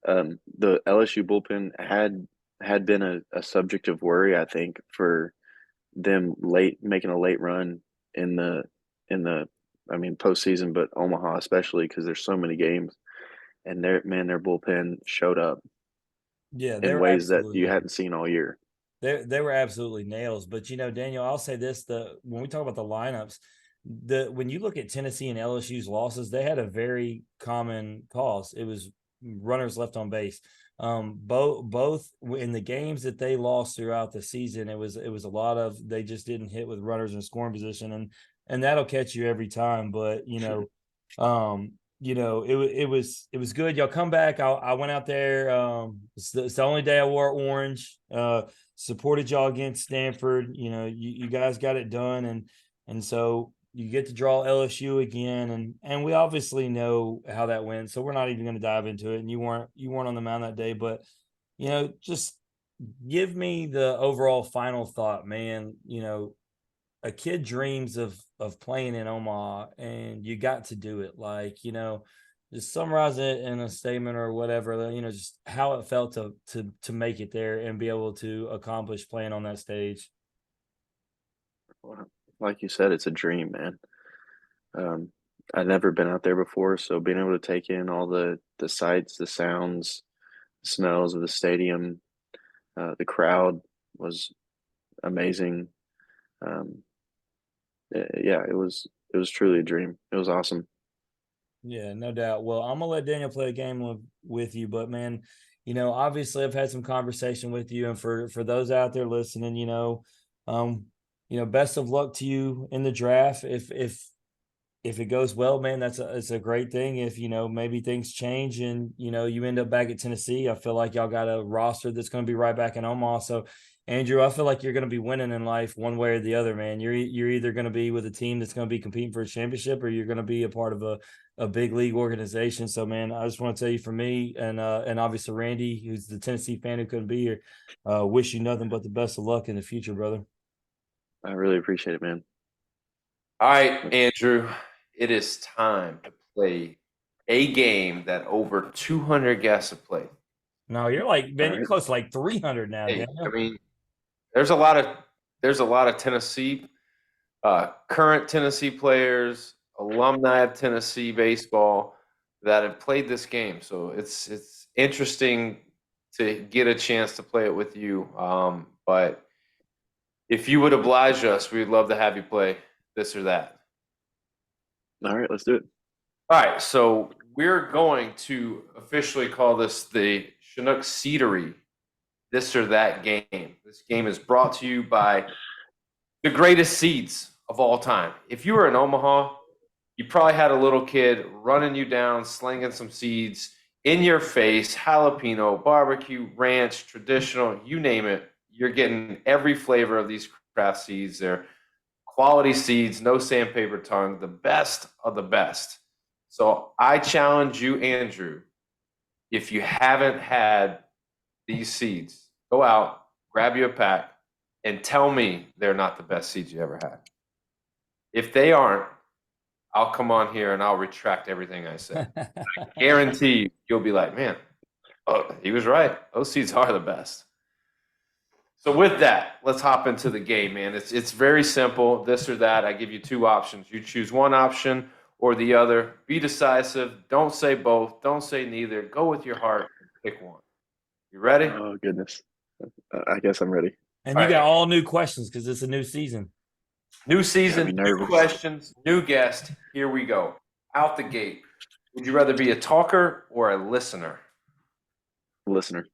the LSU bullpen had been a subject of worry, I think, for them making a late run in the I mean postseason, but Omaha especially because there's so many games, and their bullpen showed up in ways that you hadn't seen all year. They were absolutely nails. But Daniel, I'll say this: when we talk about the lineups, when you look at Tennessee and LSU's losses, they had a very common cause. It was runners left on base. Both in the games that they lost throughout the season, it was a lot of they just didn't hit with runners in scoring position, and that'll catch you every time. But it was good. Y'all come back. I went out there. It's the only day I wore orange. Supported y'all against Stanford. You guys got it done, and so you get to draw LSU again, and we obviously know how that went, so we're not even going to dive into it. And you weren't on the mound that day, but just give me the overall final thought, man. A kid dreams of playing in Omaha, and you got to do it. Just summarize it in a statement or whatever. Just how it felt to make it there and be able to accomplish playing on that stage. Like you said, it's a dream, man. I'd never been out there before, so being able to take in all the sights, the sounds, the smells of the stadium, the crowd was amazing. Yeah, it was truly a dream. It was awesome. Yeah, no doubt. Well, I'm gonna let Daniel play a game with you, but man, obviously I've had some conversation with you, and for those out there listening, best of luck to you in the draft. If it goes well, man, it's a great thing. If maybe things change and you end up back at Tennessee, I feel like y'all got a roster that's going to be right back in Omaha. So, Andrew, I feel like you're going to be winning in life one way or the other, man. You're either going to be with a team that's going to be competing for a championship, or you're going to be a part of a big league organization. So, man, I just want to tell you, for me and obviously Randy, who's the Tennessee fan who couldn't be here, wish you nothing but the best of luck in the future, brother. I really appreciate it, man. All right, Andrew, it is time to play a game that over 200 guests have played. No, you're you're close to 300 now, Hey, Daniel. I mean, there's a lot of Tennessee, current Tennessee players, alumni of Tennessee baseball that have played this game. So it's interesting to get a chance to play it with you. But if you would oblige us, we'd love to have you play this or that. All right, let's do it. All right, so we're going to officially call this the Chinook Seedery this or that game. This game is brought to you by the greatest seeds of all time. If you were in Omaha, you probably had a little kid running you down, slinging some seeds in your face, jalapeno, barbecue, ranch, traditional, you name it. You're getting every flavor of these craft seeds. They're quality seeds, no sandpaper tongue, the best of the best. So I challenge you, Andrew, if you haven't had these seeds, go out, grab you a pack, and tell me they're not the best seeds you ever had. If they aren't, I'll come on here and I'll retract everything I said. I guarantee you'll be like, man, oh, he was right. Those seeds are the best. So with that, let's hop into the game, man. It's very simple, this or that. I give you two options. You choose one option or the other. Be decisive. Don't say both. Don't say neither. Go with your heart and pick one. You ready? Oh, goodness. I guess I'm ready. And you got all new questions because it's a new season. New season, new questions, new guest. Here we go. Out the gate. Would you rather be a talker or a listener? Listener.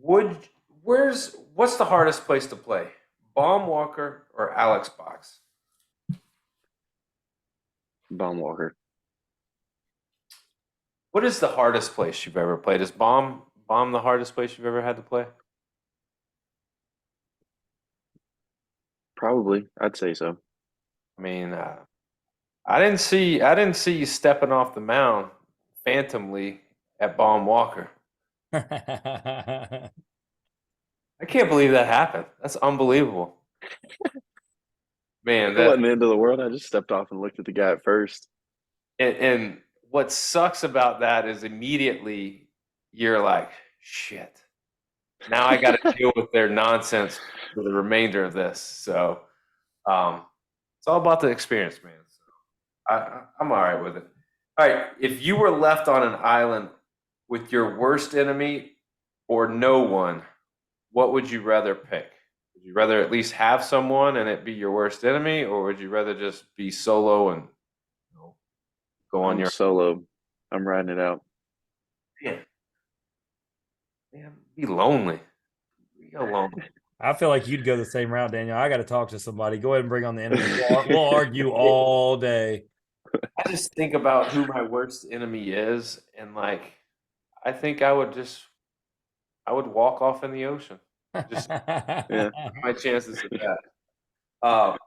What's the hardest place to play? Baum Walker or Alex Box? Bomb Walker. What is the hardest place you've ever played? Is Bomb the hardest place you've ever had to play? Probably, I'd say so. I mean, I didn't see you stepping off the mound phantomly at Bomb Walker. I can't believe that happened. That's unbelievable. Man, It wasn't the end of the world. I just stepped off and looked at the guy at first. and what sucks about that is immediately you're like, shit. Now I got to deal with their nonsense for the remainder of this. So it's all about the experience, man. So I'm all right with it. All right, if you were left on an island with your worst enemy or no one, what would you rather pick? Would you rather at least have someone and it be your worst enemy, or would you rather just be solo and go on I'm your solo. I'm riding it out. man? Man, be lonely. Be alone. I feel like you'd go the same route, Daniel. I got to talk to somebody. Go ahead and bring on the enemy. We'll argue all day. I just think about who my worst enemy is, and like, I think I would walk off in the ocean. Just Yeah, my chances of that.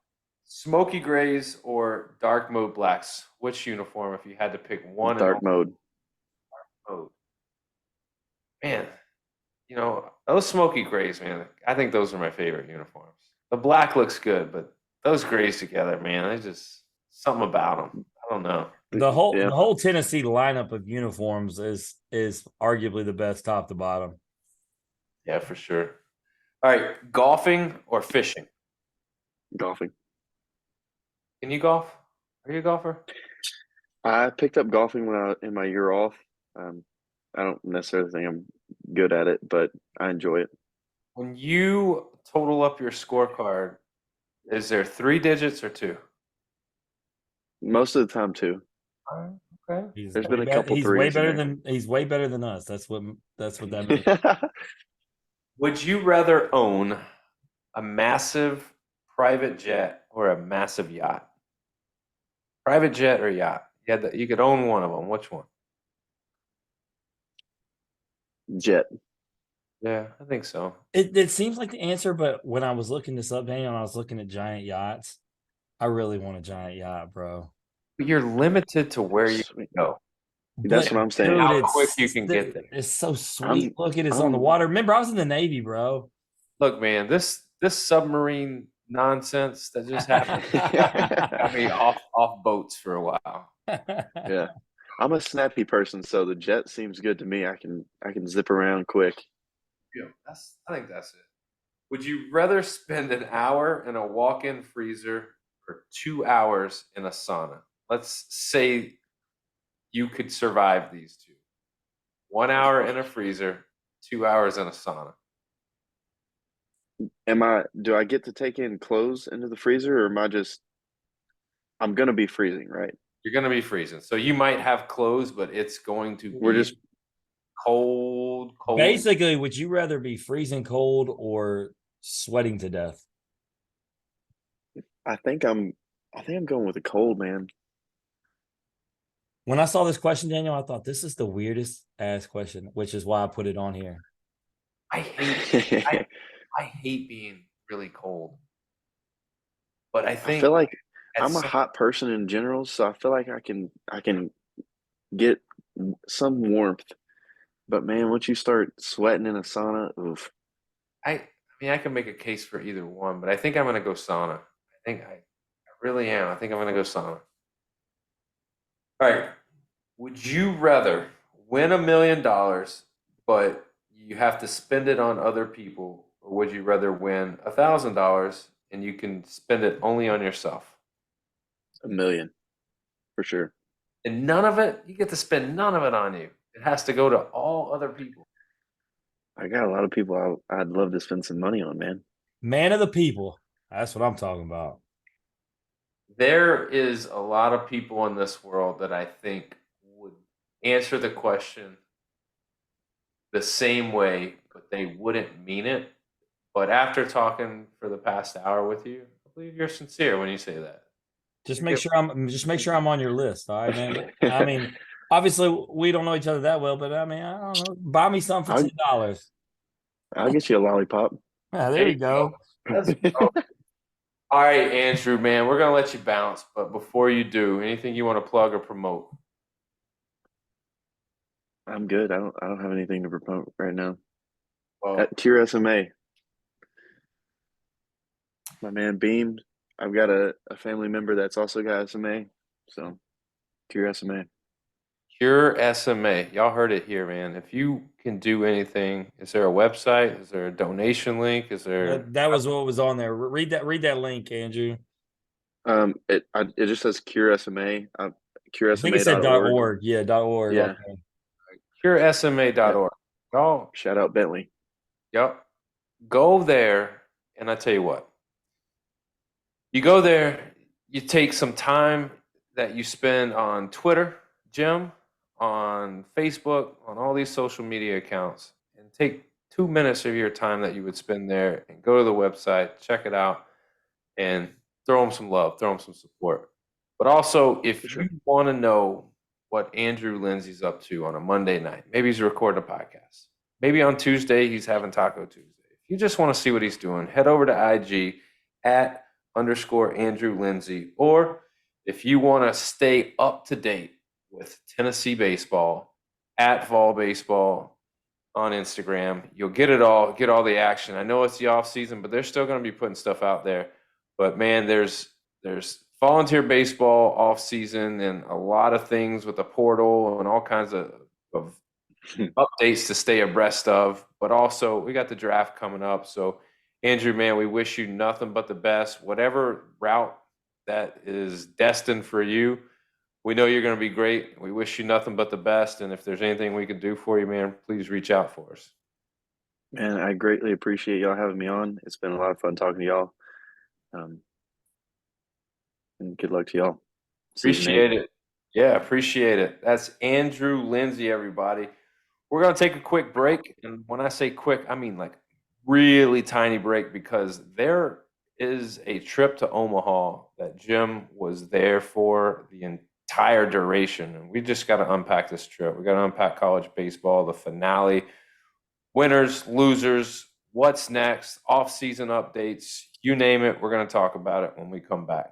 Smoky grays or dark mode blacks? Which uniform, if you had to pick one and dark mode. only mode? Man, those smoky grays, man. I think those are my favorite uniforms. The black looks good, but those grays together, man, they just something about them. I don't know. Yeah, the whole Tennessee lineup of uniforms is arguably the best top to bottom. Yeah, for sure. All right, golfing or fishing? golfing. Can you golf? Are you a golfer? I picked up golfing when I in my year off. Um, I don't necessarily think I'm good at it, but I enjoy it. When you total up your scorecard, is there 3 digits or two? Most of the time, too. Okay. There's been a couple threes in there. He's way better than us. That's what that means. Would you rather own a massive private jet or a massive yacht? Private jet or yacht? You could own one of them. Which one? Jet. Yeah, I think so. It seems like the answer, but when I was looking this up, Daniel, and I was looking at giant yachts, I really want a giant yacht, bro. But you're limited to where you can go. That's what I'm saying. Dude, How quick you can get there. It's so sweet. Look at it's on the I'm- water. Remember, I was in the Navy, bro. Look, man, this submarine nonsense that just happened got me off boats for a while. Yeah. I'm a snappy person, so the jet seems good to me. I can zip around quick. Yeah, I think that's it. Would you rather spend an hour in a walk-in freezer or 2 hours in a sauna? Let's say you could survive these two. 1 hour in a freezer, 2 hours in a sauna. Do I get to take in clothes into the freezer, or I'm gonna be freezing, right? You're going to be freezing. So you might have clothes, but it's going to We're be just cold. Basically, would you rather be freezing cold or sweating to death? I think I'm going with the cold, man. When I saw this question, Daniel, I thought this is the weirdest ass question, which is why I put it on here. I hate being really cold. But I I think feel like I'm a hot person in general, so I feel like I can get some warmth. But man, once you start sweating in a sauna, oof. I mean, I can make a case for either one, but I think I'm going to go sauna. I really am. I think I'm going to go sauna. All right. Would you rather win $1 million, but you have to spend it on other people, or would you rather win $1,000 and you can spend it only on yourself? $1 million for sure. And none of it, you get to spend none of it on you. It has to go to all other people. I got a lot of people I'd love to spend some money on, man. Man of the people. That's what I'm talking about. There is a lot of people in this world that I think would answer the question the same way, but they wouldn't mean it. But after talking for the past hour with you, I believe you're sincere when you say that. Just make sure I'm on your list. All right, man. I mean, obviously we don't know each other that well, but I mean, I don't know. Buy me something for I'll, $10. I'll get you a lollipop. Yeah, There there you you go. Let's go. All right, Andrew, man, we're gonna let you bounce, but before you do, anything you want to plug or promote? I'm good. I don't have anything to promote right now. Well, Cure SMA, my man Beam. I've got a family member that's also got SMA. So Cure SMA. Cure SMA. Y'all heard it here, man. If you can do anything, is there a website? Is there a donation link? Is there? That was what was on there. Read that link, Andrew. It just says Cure SMA. I think it said CureSMA.org. .org. Yeah, .org. Yeah. Okay. CureSMA.org. Y'all, Shout out Bentley. yep. Go there, and I tell you what. You go there, you take some time that you spend on Twitter, Jim, on Facebook, on all these social media accounts, and take 2 minutes of your time that you would spend there and go to the website, check it out, and throw them some love, throw them some support. But also, if For sure. you want to know what Andrew Lindsey's up to on a Monday night, maybe he's recording a podcast. Maybe on Tuesday, he's having Taco Tuesday. If you just want to see what he's doing, head over to IG at _Andrew Lindsey. Or if you want to stay up to date with Tennessee baseball, at Vol Baseball on Instagram, you'll get it all, get all the action. I know it's the off season, but they're still going to be putting stuff out there. But man, there's volunteer baseball off season and a lot of things with the portal and all kinds of updates to stay abreast of. But also, we got the draft coming up. So, Andrew, man, we wish you nothing but the best. Whatever route that is destined for you, we know you're going to be great. We wish you nothing but the best. And if there's anything we can do for you, man, please reach out for us. Man, I greatly appreciate y'all having me on. It's been a lot of fun talking to y'all. And good luck to y'all. Appreciate it. Yeah, appreciate it. That's Andrew Lindsey, everybody. We're going to take a quick break. And when I say quick, I mean like really tiny break, because there is a trip to Omaha that Jim was there for the entire duration. And we just got to unpack this trip. We got to unpack college baseball, the finale, winners, losers, what's next, off-season updates, you name it. We're going to talk about it when we come back.